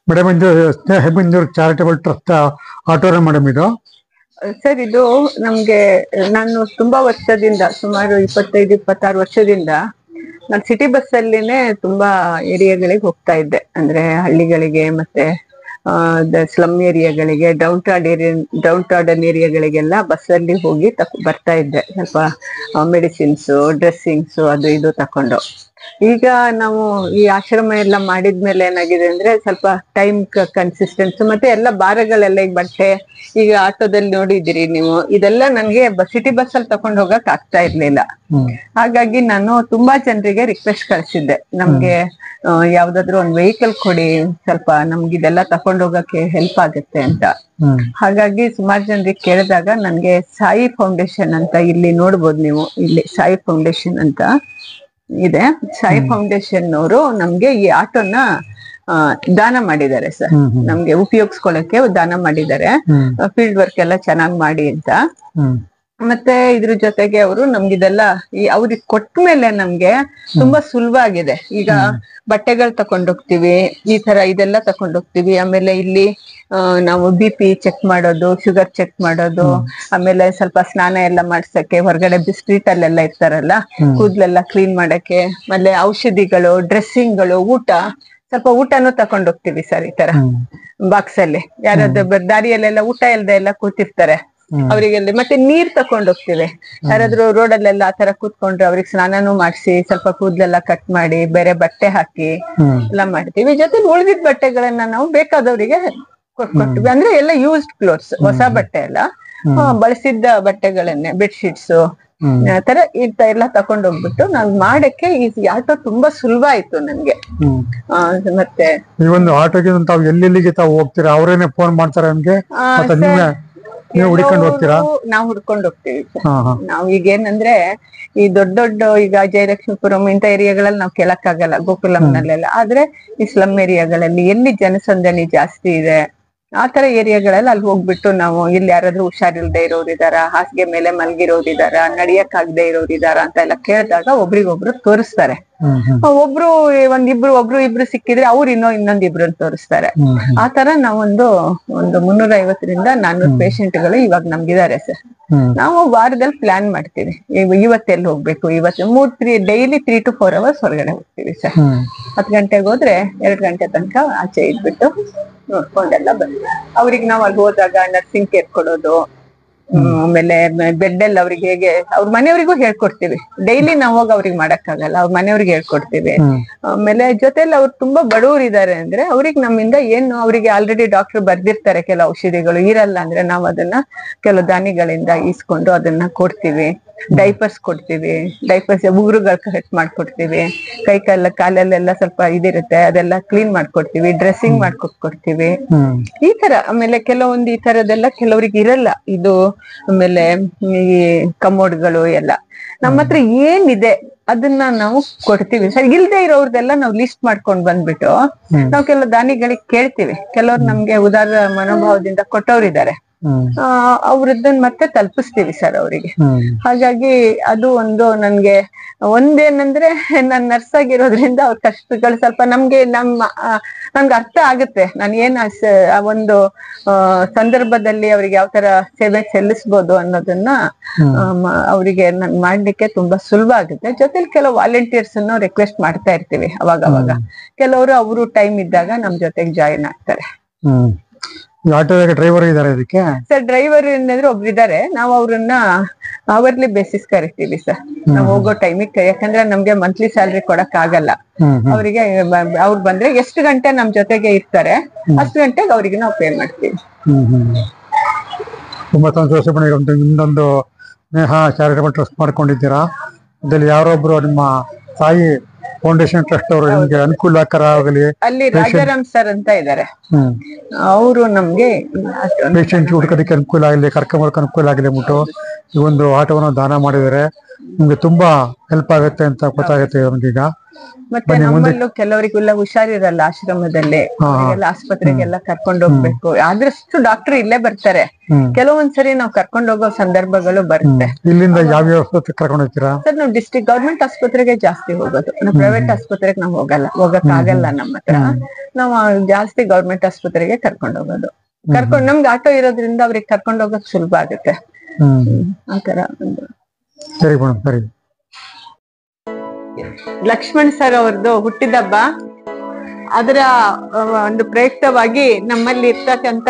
A: ಮೇಡಮ್, ಇದು ಸ್ನೇಹಬಿಂದೂರ್ ಚಾರಿಟಬಲ್ ಟ್ರಸ್ಟ್ ಆಟೋನ ಮೇಡಮ್ ಇದು?
B: ಸರ್, ಇದು ನಮ್ಗೆ ನಾನು ತುಂಬಾ ವರ್ಷದಿಂದ, ಸುಮಾರು 25-26 ವರ್ಷದಿಂದ ನಾನು ಸಿಟಿ ಬಸ್ ಅಲ್ಲಿನೇ ತುಂಬಾ ಏರಿಯಾಗಳಿಗೆ ಹೋಗ್ತಾ ಇದ್ದೆ. ಅಂದ್ರೆ ಹಳ್ಳಿಗಳಿಗೆ, ಮತ್ತೆ ಸ್ಲಮ್ ಏರಿಯಾಗಳಿಗೆ, ಡೌನ್ ಟಾರ್ಡನ್ ಏರಿಯಾಗಳಿಗೆಲ್ಲ ಬಸ್ ಅಲ್ಲಿ ಹೋಗಿ ಬರ್ತಾ ಇದ್ದೆ. ಸ್ವಲ್ಪ ಮೆಡಿಸಿನ್ಸ್, ಡ್ರೆಸ್ಸಿಂಗ್ಸ್, ಅದು ಇದು ತಕೊಂಡು. ಈಗ ನಾವು ಈ ಆಶ್ರಮ ಎಲ್ಲ ಮಾಡಿದ್ಮೇಲೆ ಏನಾಗಿದೆ ಅಂದ್ರೆ, ಸ್ವಲ್ಪ ಟೈಮ್ ಕನ್ಸಿಸ್ಟೆನ್ಸ್, ಮತ್ತೆ ಎಲ್ಲ ಭಾರಗಳೆಲ್ಲ, ಈಗ ಬಟ್ಟೆ, ಈಗ ಆಟೋದಲ್ಲಿ ನೋಡಿದಿರಿ ನೀವು, ಇದೆಲ್ಲ ನನ್ಗೆ ಸಿಟಿ ಬಸ್ ಅಲ್ಲಿ ತಕೊಂಡ್ ಹೋಗಕ್ ಆಗ್ತಾ ಇರ್ಲಿಲ್ಲ. ಹಾಗಾಗಿ ನಾನು ತುಂಬಾ ಜನರಿಗೆ ರಿಕ್ವೆಸ್ಟ್ ಕಳ್ಸಿದ್ದೆ, ನಮ್ಗೆ ಯಾವ್ದಾದ್ರು ಒಂದು ವೆಹಿಕಲ್ ಕೊಡಿ, ಸ್ವಲ್ಪ ನಮ್ಗೆ ಇದೆಲ್ಲ ತಕೊಂಡ್ ಹೋಗಕ್ಕೆ ಹೆಲ್ಪ್ ಆಗುತ್ತೆ ಅಂತ. ಹಾಗಾಗಿ ಸುಮಾರು ಜನರಿಗೆ ಕೇಳಿದಾಗ ನನ್ಗೆ ಸಾಯಿ ಫೌಂಡೇಶನ್ ಅಂತ, ಇಲ್ಲಿ ನೋಡ್ಬೋದು ನೀವು, ಇಲ್ಲಿ ಸಾಯಿ ಫೌಂಡೇಶನ್ ಅಂತ ಇದೆ. ಸಾಯಿ ಫೌಂಡೇಶನ್ ಅವರು ನಮ್ಗೆ ಈ ಆಟೋನ ದಾನ ಮಾಡಿದ್ದಾರೆ ಸರ್, ನಮ್ಗೆ ಉಪಯೋಗಿಸ್ಕೊಳಕ್ಕೆ ದಾನ ಮಾಡಿದ್ದಾರೆ. ಫೀಲ್ಡ್ ವರ್ಕ್ ಎಲ್ಲ ಚೆನ್ನಾಗ್ ಮಾಡಿ ಅಂತ. ಮತ್ತೆ ಇದ್ರ ಜೊತೆಗೆ ಅವರು ನಮ್ಗಿದೆಲ್ಲ ಅವ್ರಿಗೆ ಕೊಟ್ಮೇಲೆ ನಮ್ಗೆ ತುಂಬಾ ಸುಲಭ ಆಗಿದೆ. ಈಗ ಬಟ್ಟೆಗಳು ತಕೊಂಡೋಗ್ತಿವಿ, ಈ ತರ ಇದೆಲ್ಲ ತಕೊಂಡೋಗ್ತಿವಿ. ಆಮೇಲೆ ಇಲ್ಲಿ ನಾವು BP ಚೆಕ್ ಮಾಡೋದು, ಶುಗರ್ ಚೆಕ್ ಮಾಡೋದು, ಆಮೇಲೆ ಸ್ವಲ್ಪ ಸ್ನಾನ ಎಲ್ಲ ಮಾಡ್ಸಕ್ಕೆ, ಹೊರಗಡೆ ಸ್ಟ್ರೀಟ್ ಅಲ್ಲೆಲ್ಲ ಇರ್ತಾರಲ್ಲ, ಕೂದ್ಲೆಲ್ಲ ಕ್ಲೀನ್ ಮಾಡಕ್ಕೆ, ಆಮೇಲೆ ಔಷಧಿಗಳು, ಡ್ರೆಸ್ಸಿಂಗ್ಗಳು, ಊಟ, ಸ್ವಲ್ಪ ಊಟನೂ ತಕೊಂಡೋಗ್ತಿವಿ ಸರ್. ಈ ತರ ಬಾಕ್ಸ್ ಅಲ್ಲಿ ಯಾರಾದ್ರೂ ದಾರಿಯಲ್ಲೆಲ್ಲ ಊಟ ಇಲ್ದೆ ಎಲ್ಲ ಕೂತಿರ್ತಾರೆ, ಅವರಿಗೆಲ್ಲ ಮತ್ತೆ ನೀರ್ ತಕೊಂಡ್ ಹೋಗ್ತಿವಿ. ಯಾರಾದ್ರೂ ರೋಡಲ್ಲೆಲ್ಲ ಆತರ ಕೂತ್ಕೊಂಡ್ರೆ ಅವ್ರಿಗೆ ಸ್ನಾನನೂ ಮಾಡ್ಸಿ, ಸ್ವಲ್ಪ ಕೂದ್ಲೆಲ್ಲ ಕಟ್ ಮಾಡಿ, ಬೇರೆ ಬಟ್ಟೆ ಹಾಕಿ ಎಲ್ಲ ಮಾಡ್ತೀವಿ. ಜೊತೆ ಉಳಿದಿದ್ ಬಟ್ಟೆಗಳನ್ನ ನಾವು ಬೇಕಾದವರಿಗೆ ಕೊಟ್ಬಿಡ್ತೀವಿ. ಅಂದ್ರೆ ಎಲ್ಲ ಯೂಸ್ಡ್ ಕ್ಲೋತ್ಸ್, ಹೊಸ ಬಟ್ಟೆ ಎಲ್ಲ ಬಳಸಿದ್ದ ಬಟ್ಟೆಗಳನ್ನೇ ಬೆಡ್ಶೀಟ್ಸ್ ತರ ಎಲ್ಲ ತಕೊಂಡ್ ಹೋಗ್ಬಿಟ್ಟು ನಾವ್ ಮಾಡಕ್ಕೆ ಈ ಆಟೋ ತುಂಬಾ ಸುಲಭ ಆಯ್ತು ನನ್ಗೆ. ಮತ್ತೆ
A: ಈ ಒಂದು ಆಟೋಗೆ ತಾವು ಎಲ್ಲೆಲ್ಲಿಗೆ ತಾವು ಹೋಗ್ತೀರಾ? ಅವರೇನೆ ಫೋನ್ ಮಾಡ್ತಾರೆ ನಮ್ಗೆ? ನೀವು ಹುಡ್ಕೊಂಡು ಹೋಗ್ತೀರಾ?
B: ನಾವು ಹುಡ್ಕೊಂಡು ಹೋಗ್ತೀವಿ. ನಾವ್ ಈಗ ಏನಂದ್ರೆ ಈ ದೊಡ್ಡ ದೊಡ್ಡ ಈಗ ಜಯಲಕ್ಷ್ಮೀಪುರಂ ಇಂಥ ಏರಿಯಾಗಳಲ್ಲಿ ನಾವ್ ಕೇಳಕ್ಕಾಗಲ್ಲ, ಗೋಕುಲಂನಲ್ಲೆಲ್ಲ. ಆದ್ರೆ ಈ ಸ್ಲಮ್ ಏರಿಯಾಗಳಲ್ಲಿ ಎಲ್ಲಿ ಜನಸಂದಣಿ ಜಾಸ್ತಿ ಇದೆ ಆತರ ಏರಿಯಾಗಳಲ್ಲಿ ಅಲ್ಲಿ ಹೋಗ್ಬಿಟ್ಟು ನಾವು ಇಲ್ಲಿ ಯಾರಾದ್ರೂ ಹುಷಾರಿಲ್ದೆ ಇರೋರಿದಾರ, ಹಾಸಿಗೆ ಮೇಲೆ ಮಲ್ಗಿರೋರಿದಾರ, ನಡಿಯಕ್ ಆಗದೆ ಇರೋರಿದಾರ ಅಂತ ಎಲ್ಲ ಕೇಳಿದಾಗ ಒಬ್ರಿಗೊಬ್ರು ತೋರಿಸ್ತಾರೆ. ಒಬ್ರು ಇಬ್ರು ಸಿಕ್ಕಿದ್ರೆ ಅವ್ರು ಇನ್ನೊಂದಿಬ್ರನ್ನ ತೋರಿಸ್ತಾರೆ. ಆತರ ನಾವೊಂದು 350ರಿಂದ 400 ಪೇಷಂಟ್ಗಳು ಇವಾಗ ನಮ್ಗಿದ್ದಾರೆ ಸರ್. ನಾವು ವಾರದಲ್ಲಿ ಪ್ಲಾನ್ ಮಾಡ್ತೀವಿ, ಇವತ್ತೆಲ್ಲಿ ಹೋಗ್ಬೇಕು, ಡೈಲಿ 3 to 4 hours ಹೊರಗಡೆ ಹೋಗ್ತೀವಿ ಸರ್. 10 ಗಂಟೆಗೆ ಹೋದ್ರೆ 2 ಗಂಟೆ ತನಕ ಆಚೆ ಇದ್ಬಿಟ್ಟು ನೋಡ್ಕೊಂಡೆಲ್ಲ ಬರ್ತೀವಿ. ಅವ್ರಿಗೆ ನಾವ್ ಅಲ್ಲಿ ಹೋದಾಗ ನರ್ಸಿಂಗ್ ಕೇರ್ ಕೊಡೋದು, ಆಮೇಲೆ ಬೆಡ್ ಅಲ್ಲಿ ಅವ್ರಿಗೆ ಹೇಗೆ ಅವ್ರ ಮನೆಯವ್ರಿಗೂ ಹೇಳ್ಕೊಡ್ತೀವಿ. ಡೈಲಿ ನಾವ್ ಹೋಗಿ ಅವ್ರಿಗೆ ಮಾಡಕ್ಕಾಗಲ್ಲ, ಅವ್ರ ಮನೆಯವ್ರಿಗೆ ಹೇಳ್ಕೊಡ್ತೀವಿ. ಆಮೇಲೆ ಜೊತೆಲಿ ಅವ್ರು ತುಂಬಾ ಬಡವ್ರು ಇದಾರೆ ಅಂದ್ರೆ ಅವ್ರಿಗೆ ನಮ್ಮಿಂದ ಏನು ಅವ್ರಿಗೆ ಆಲ್ರೆಡಿ ಡಾಕ್ಟರ್ ಬರ್ದಿರ್ತಾರೆ ಕೆಲವು ಔಷಧಿಗಳು, ಇರಲ್ಲ ಅಂದ್ರೆ ನಾವ್ ಅದನ್ನ ಕೆಲವು ದಾನಿಗಳಿಂದ ಈಸ್ಕೊಂಡು ಅದನ್ನ ಕೊಡ್ತೀವಿ. ಡೈಪರ್ಸ್ ಕೊಡ್ತೀವಿ, ಡೈಪರ್ಸ್ ಉಗುರುಗಳು ಕಟ್ ಮಾಡ್ಕೊಡ್ತೀವಿ. ಕಾಲಲ್ಲೆಲ್ಲ ಸ್ವಲ್ಪ ಇದಿರುತ್ತೆ ಅದೆಲ್ಲ ಕ್ಲೀನ್ ಮಾಡ್ಕೊಡ್ತೀವಿ, ಡ್ರೆಸ್ಸಿಂಗ್ ಮಾಡ್ಕೊಟ್ಕೊಡ್ತೀವಿ ಈ ತರ. ಆಮೇಲೆ ಕೆಲವೊಂದು ಈ ತರದೆಲ್ಲ ಕೆಲವ್ರಿಗೆ ಇರಲ್ಲ ಇದು. ಆಮೇಲೆ ಈ ಕಮೋಡ್ಗಳು ಎಲ್ಲ ನಮ್ಮ ಹತ್ರ ಏನಿದೆ ಅದನ್ನ ನಾವು ಕೊಡ್ತೀವಿ ಸರ್. ಇಲ್ದೇ ಇರೋರ್ದೆಲ್ಲ ನಾವು ಲಿಸ್ಟ್ ಮಾಡ್ಕೊಂಡ್ ಬಂದ್ಬಿಟ್ಟು ನಾವು ಕೆಲವು ದಾನಿಗಳಿಗೆ ಕೇಳ್ತೀವಿ. ಕೆಲವ್ರು ನಮ್ಗೆ ಉದಾರ ಮನೋಭಾವದಿಂದ ಕೊಟ್ಟವ್ರಿದ್ದಾರೆ, ಅವ್ರದ್ದನ್ನ ಮತ್ತೆ ತಲುಪಿಸ್ತೀವಿ ಸರ್ ಅವರಿಗೆ. ಹಾಗಾಗಿ ಅದು ಒಂದು ನನ್ಗೆ ಒಂದೇನಂದ್ರೆ ನಾನ್ ನರ್ಸ್ ಆಗಿರೋದ್ರಿಂದ ಅವ್ರ ಕಷ್ಟಗಳು ಸ್ವಲ್ಪ ನನ್ಗೆ ಅರ್ಥ ಆಗುತ್ತೆ. ನಾನು ಏನ್ ಒಂದು ಸಂದರ್ಭದಲ್ಲಿ ಅವ್ರಿಗೆ ಯಾವ ತರ ಸೇವೆ ಸಲ್ಲಿಸ್ಬೋದು ಅನ್ನೋದನ್ನ ಅವರಿಗೆ ನನ್ ಮಾಡ್ಲಿಕ್ಕೆ ತುಂಬಾ ಸುಲಭ ಆಗುತ್ತೆ. ಜೊತೆಲಿ ಕೆಲವು ವಾಲಂಟಿಯರ್ಸ್ ಅನ್ನು ರಿಕ್ವೆಸ್ಟ್ ಮಾಡ್ತಾ ಇರ್ತೀವಿ ಅವಾಗ. ಕೆಲವರು ಅವರು ಟೈಮ್ ಇದ್ದಾಗ ನಮ್ ಜೊತೆಗೆ ಜಾಯಿನ್ ಆಗ್ತಾರೆ.
A: ಆಟೋದಾಗ ಡ್ರೈವರ್ ಇದಾರೆ ಇದಕ್ಕೆ
B: ಸರ್? ಡ್ರೈವರ್ ಏನಾದ್ರು ಒಬ್ರಿದ್ದಾರೆ, ನಾವು ಅವ್ರನ್ನ ಅವರ್ಲಿ ಬೇಸಿಸ್ ಕರಿತೀವಿ ಸರ್. ನಾವು ಹೋಗೋ ಟೈಮಿಗೆ, ಯಾಕಂದ್ರೆ ನಮ್ಗೆ ಮಂತ್ಲಿ ಸ್ಯಾಲ್ರಿ ಕೊಡಕ್ ಆಗಲ್ಲ. ಅವರಿಗೆ ಅವ್ರು ಬಂದ್ರೆ ಎಷ್ಟು ಗಂಟೆ ನಮ್ ಜೊತೆಗೆ ಇರ್ತಾರೆ ಅಷ್ಟು ಗಂಟೆಗೆ ಅವ್ರಿಗೆ ನಾವು ಪೇ ಮಾಡ್ತೀವಿ.
A: ತುಂಬಾ ಸಂತೋಷ. ನಿಮ್ದೊಂದು ಸ್ನೇಹ ಚಾರಿಟಬಲ್ ಟ್ರಸ್ಟ್ ಮಾಡ್ಕೊಂಡಿದ್ದೀರಾ. ಅದ್ರಲ್ಲಿ ಯಾರೊಬ್ರು ನಿಮ್ಮ ತಾಯಿ ಫೌಂಡೇಶನ್ ಟ್ರಸ್ಟ್ ಅವರು ನಿಮ್ಗೆ ಅನುಕೂಲಕರ
B: ಅಲ್ಲಿ ರಾಜಾರಾಮ್ ಸರ್ ಅಂತ ಇದ್ದಾರೆ, ಅವರು ನಮ್ಗೆ
A: ಪೇಷಂಟ್ ಹುಡ್ಕೋದಕ್ಕೆ ಅನುಕೂಲ ಆಗಲಿ, ಕರ್ಕೊಂಬರಕ್ಕೆ ಅನುಕೂಲ ಆಗಲಿ ಅಂದ್ಬಿಟ್ಟು ಈ ಒಂದು ಆಟೋವನ್ನು ದಾನ ಮಾಡಿದ್ದಾರೆ. ನಿಮ್ಗೆ ತುಂಬಾ ಹೆಲ್ಪ್ ಆಗುತ್ತೆ ಅಂತ ಗೊತ್ತಾಗುತ್ತೆ ನಮ್ಗೀಗ.
B: ಮತ್ತೆ ನಮ್ಮಲ್ಲೂ ಕೆಲವರಿಗೆಲ್ಲ ಹುಷಾರಿರಲ್ಲ ಆಶ್ರಮದಲ್ಲಿ, ಆಸ್ಪತ್ರೆಗೆಲ್ಲ ಕರ್ಕೊಂಡು ಹೋಗ್ಬೇಕು. ಆದಷ್ಟು ಡಾಕ್ಟರ್ ಇಲ್ಲೇ ಬರ್ತಾರೆ. ಕೆಲವೊಂದ್ಸರಿ ನಾವು ಕರ್ಕೊಂಡು ಹೋಗೋ ಸಂದರ್ಭಗಳು ಬರುತ್ತೆ.
A: ಇಲ್ಲಿಂದ ಯಾವ ಕರ್ಕೊಂಡು ಹೋಗ್ತೀರಾ
B: ಸರ್? ನಾವು ಡಿಸ್ಟ್ರಿಕ್ಟ್ ಗವರ್ಮೆಂಟ್ ಆಸ್ಪತ್ರೆಗೆ ಜಾಸ್ತಿ ಹೋಗೋದು. ನಾವು ಪ್ರೈವೇಟ್ ಆಸ್ಪತ್ರೆಗೆ ನಾವು ಹೋಗಕ್ ಆಗಲ್ಲ ನಮ್ಮ ಹತ್ರ. ನಾವು ಜಾಸ್ತಿ ಗವರ್ಮೆಂಟ್ ಆಸ್ಪತ್ರೆಗೆ ಕರ್ಕೊಂಡು ಹೋಗೋದು. ನಮ್ಗೆ ಆಟೋ ಇರೋದ್ರಿಂದ ಅವ್ರಿಗೆ ಕರ್ಕೊಂಡು ಹೋಗೋಕ್ ಸುಲಭ ಆಗುತ್ತೆ. ಆತರ
A: ಸರಿ ಮೇಡಮ್, ಸರಿ.
B: ಲಕ್ಷ್ಮಣ್ ಸರ್ ಅವ್ರದ್ದು ಹುಟ್ಟಿದಬ್ಬ, ಅದರ ಒಂದು ಪ್ರಯುಕ್ತವಾಗಿ ನಮ್ಮಲ್ಲಿ ಇರ್ತಕ್ಕಂತ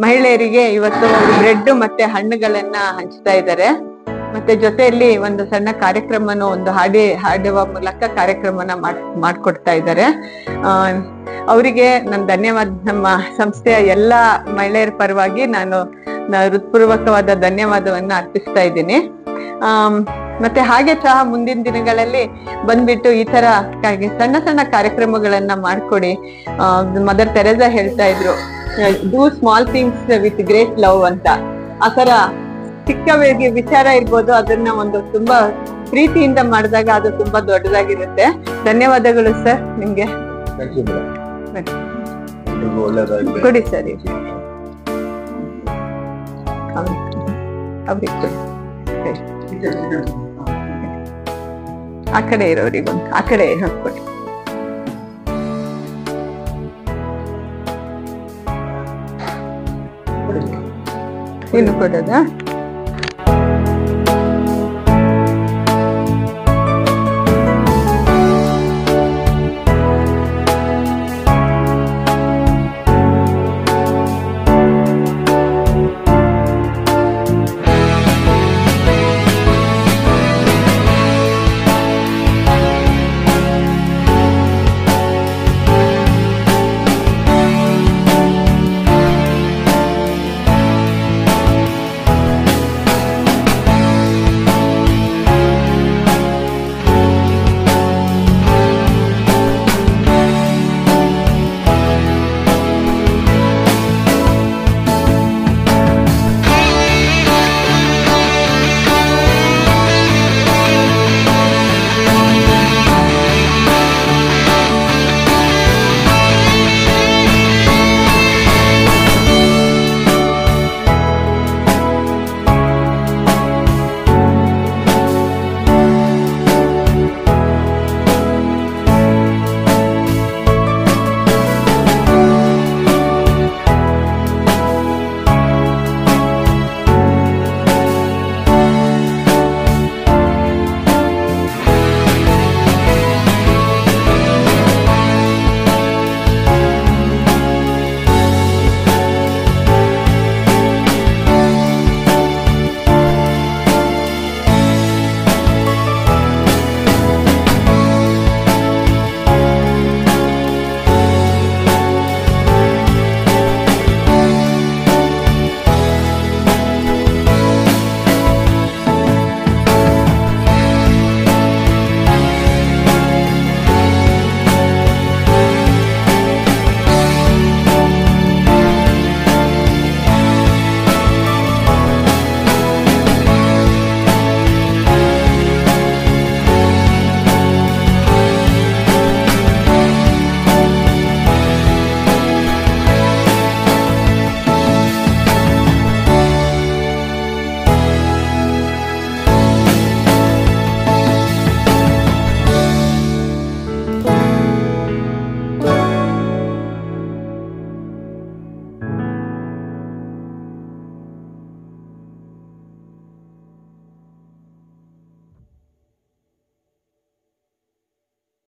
B: ಮಹಿಳೆಯರಿಗೆ ಇವತ್ತು ಬ್ರೆಡ್ ಮತ್ತೆ ಹಣ್ಣುಗಳನ್ನ ಹಂಚ್ತಾ ಇದ್ದಾರೆ. ಮತ್ತೆ ಜೊತೆಯಲ್ಲಿ ಒಂದು ಸಣ್ಣ ಕಾರ್ಯಕ್ರಮನ ಒಂದು ಹಾಡುವ ಮೂಲಕ ಕಾರ್ಯಕ್ರಮನ ಮಾಡ್ಕೊಡ್ತಾ ಇದ್ದಾರೆ. ಅವರಿಗೆ ನನ್ನ ಧನ್ಯವಾದ. ನಮ್ಮ ಸಂಸ್ಥೆಯ ಎಲ್ಲಾ ಮಹಿಳೆಯರ ಪರವಾಗಿ ನಾನು ಹೃತ್ಪೂರ್ವಕವಾದ ಧನ್ಯವಾದವನ್ನ ಅರ್ಪಿಸ್ತಾ ಇದ್ದೀನಿ. ಮತ್ತೆ ಹಾಗೆ ಸಹ ಮುಂದಿನ ದಿನಗಳಲ್ಲಿ ಬಂದ್ಬಿಟ್ಟು ಈ ತರ ಸಣ್ಣ ಸಣ್ಣ ಕಾರ್ಯಕ್ರಮಗಳನ್ನ ಮಾಡ್ಕೊಡಿ. ಮದರ್ ತೆರೇಸಾ ಹೇಳ್ತಾ ಇದ್ರು, do small things with great love ಅಂತ. ಆತರ ಚಿಕ್ಕ ವಿಚಾರ ಇರ್ಬೋದು, ಅದನ್ನ ಒಂದು ತುಂಬಾ ಪ್ರೀತಿಯಿಂದ ಮಾಡಿದಾಗ ಅದು ತುಂಬಾ ದೊಡ್ಡದಾಗಿರುತ್ತೆ. ಧನ್ಯವಾದಗಳು ಸರ್ ನಿಮ್ಗೆ. ಕೊಡಿ ಸರ್, ಅವ್ರಿಗೆ ಕೊಡಿ. ಆ ಕಡೆ ಇರೋರಿಗೊಂದು, ಆ ಕಡೆ ಹಾಕ್ಕೊಡಿ. ಇನ್ನು ಕೊಡೋದಾ?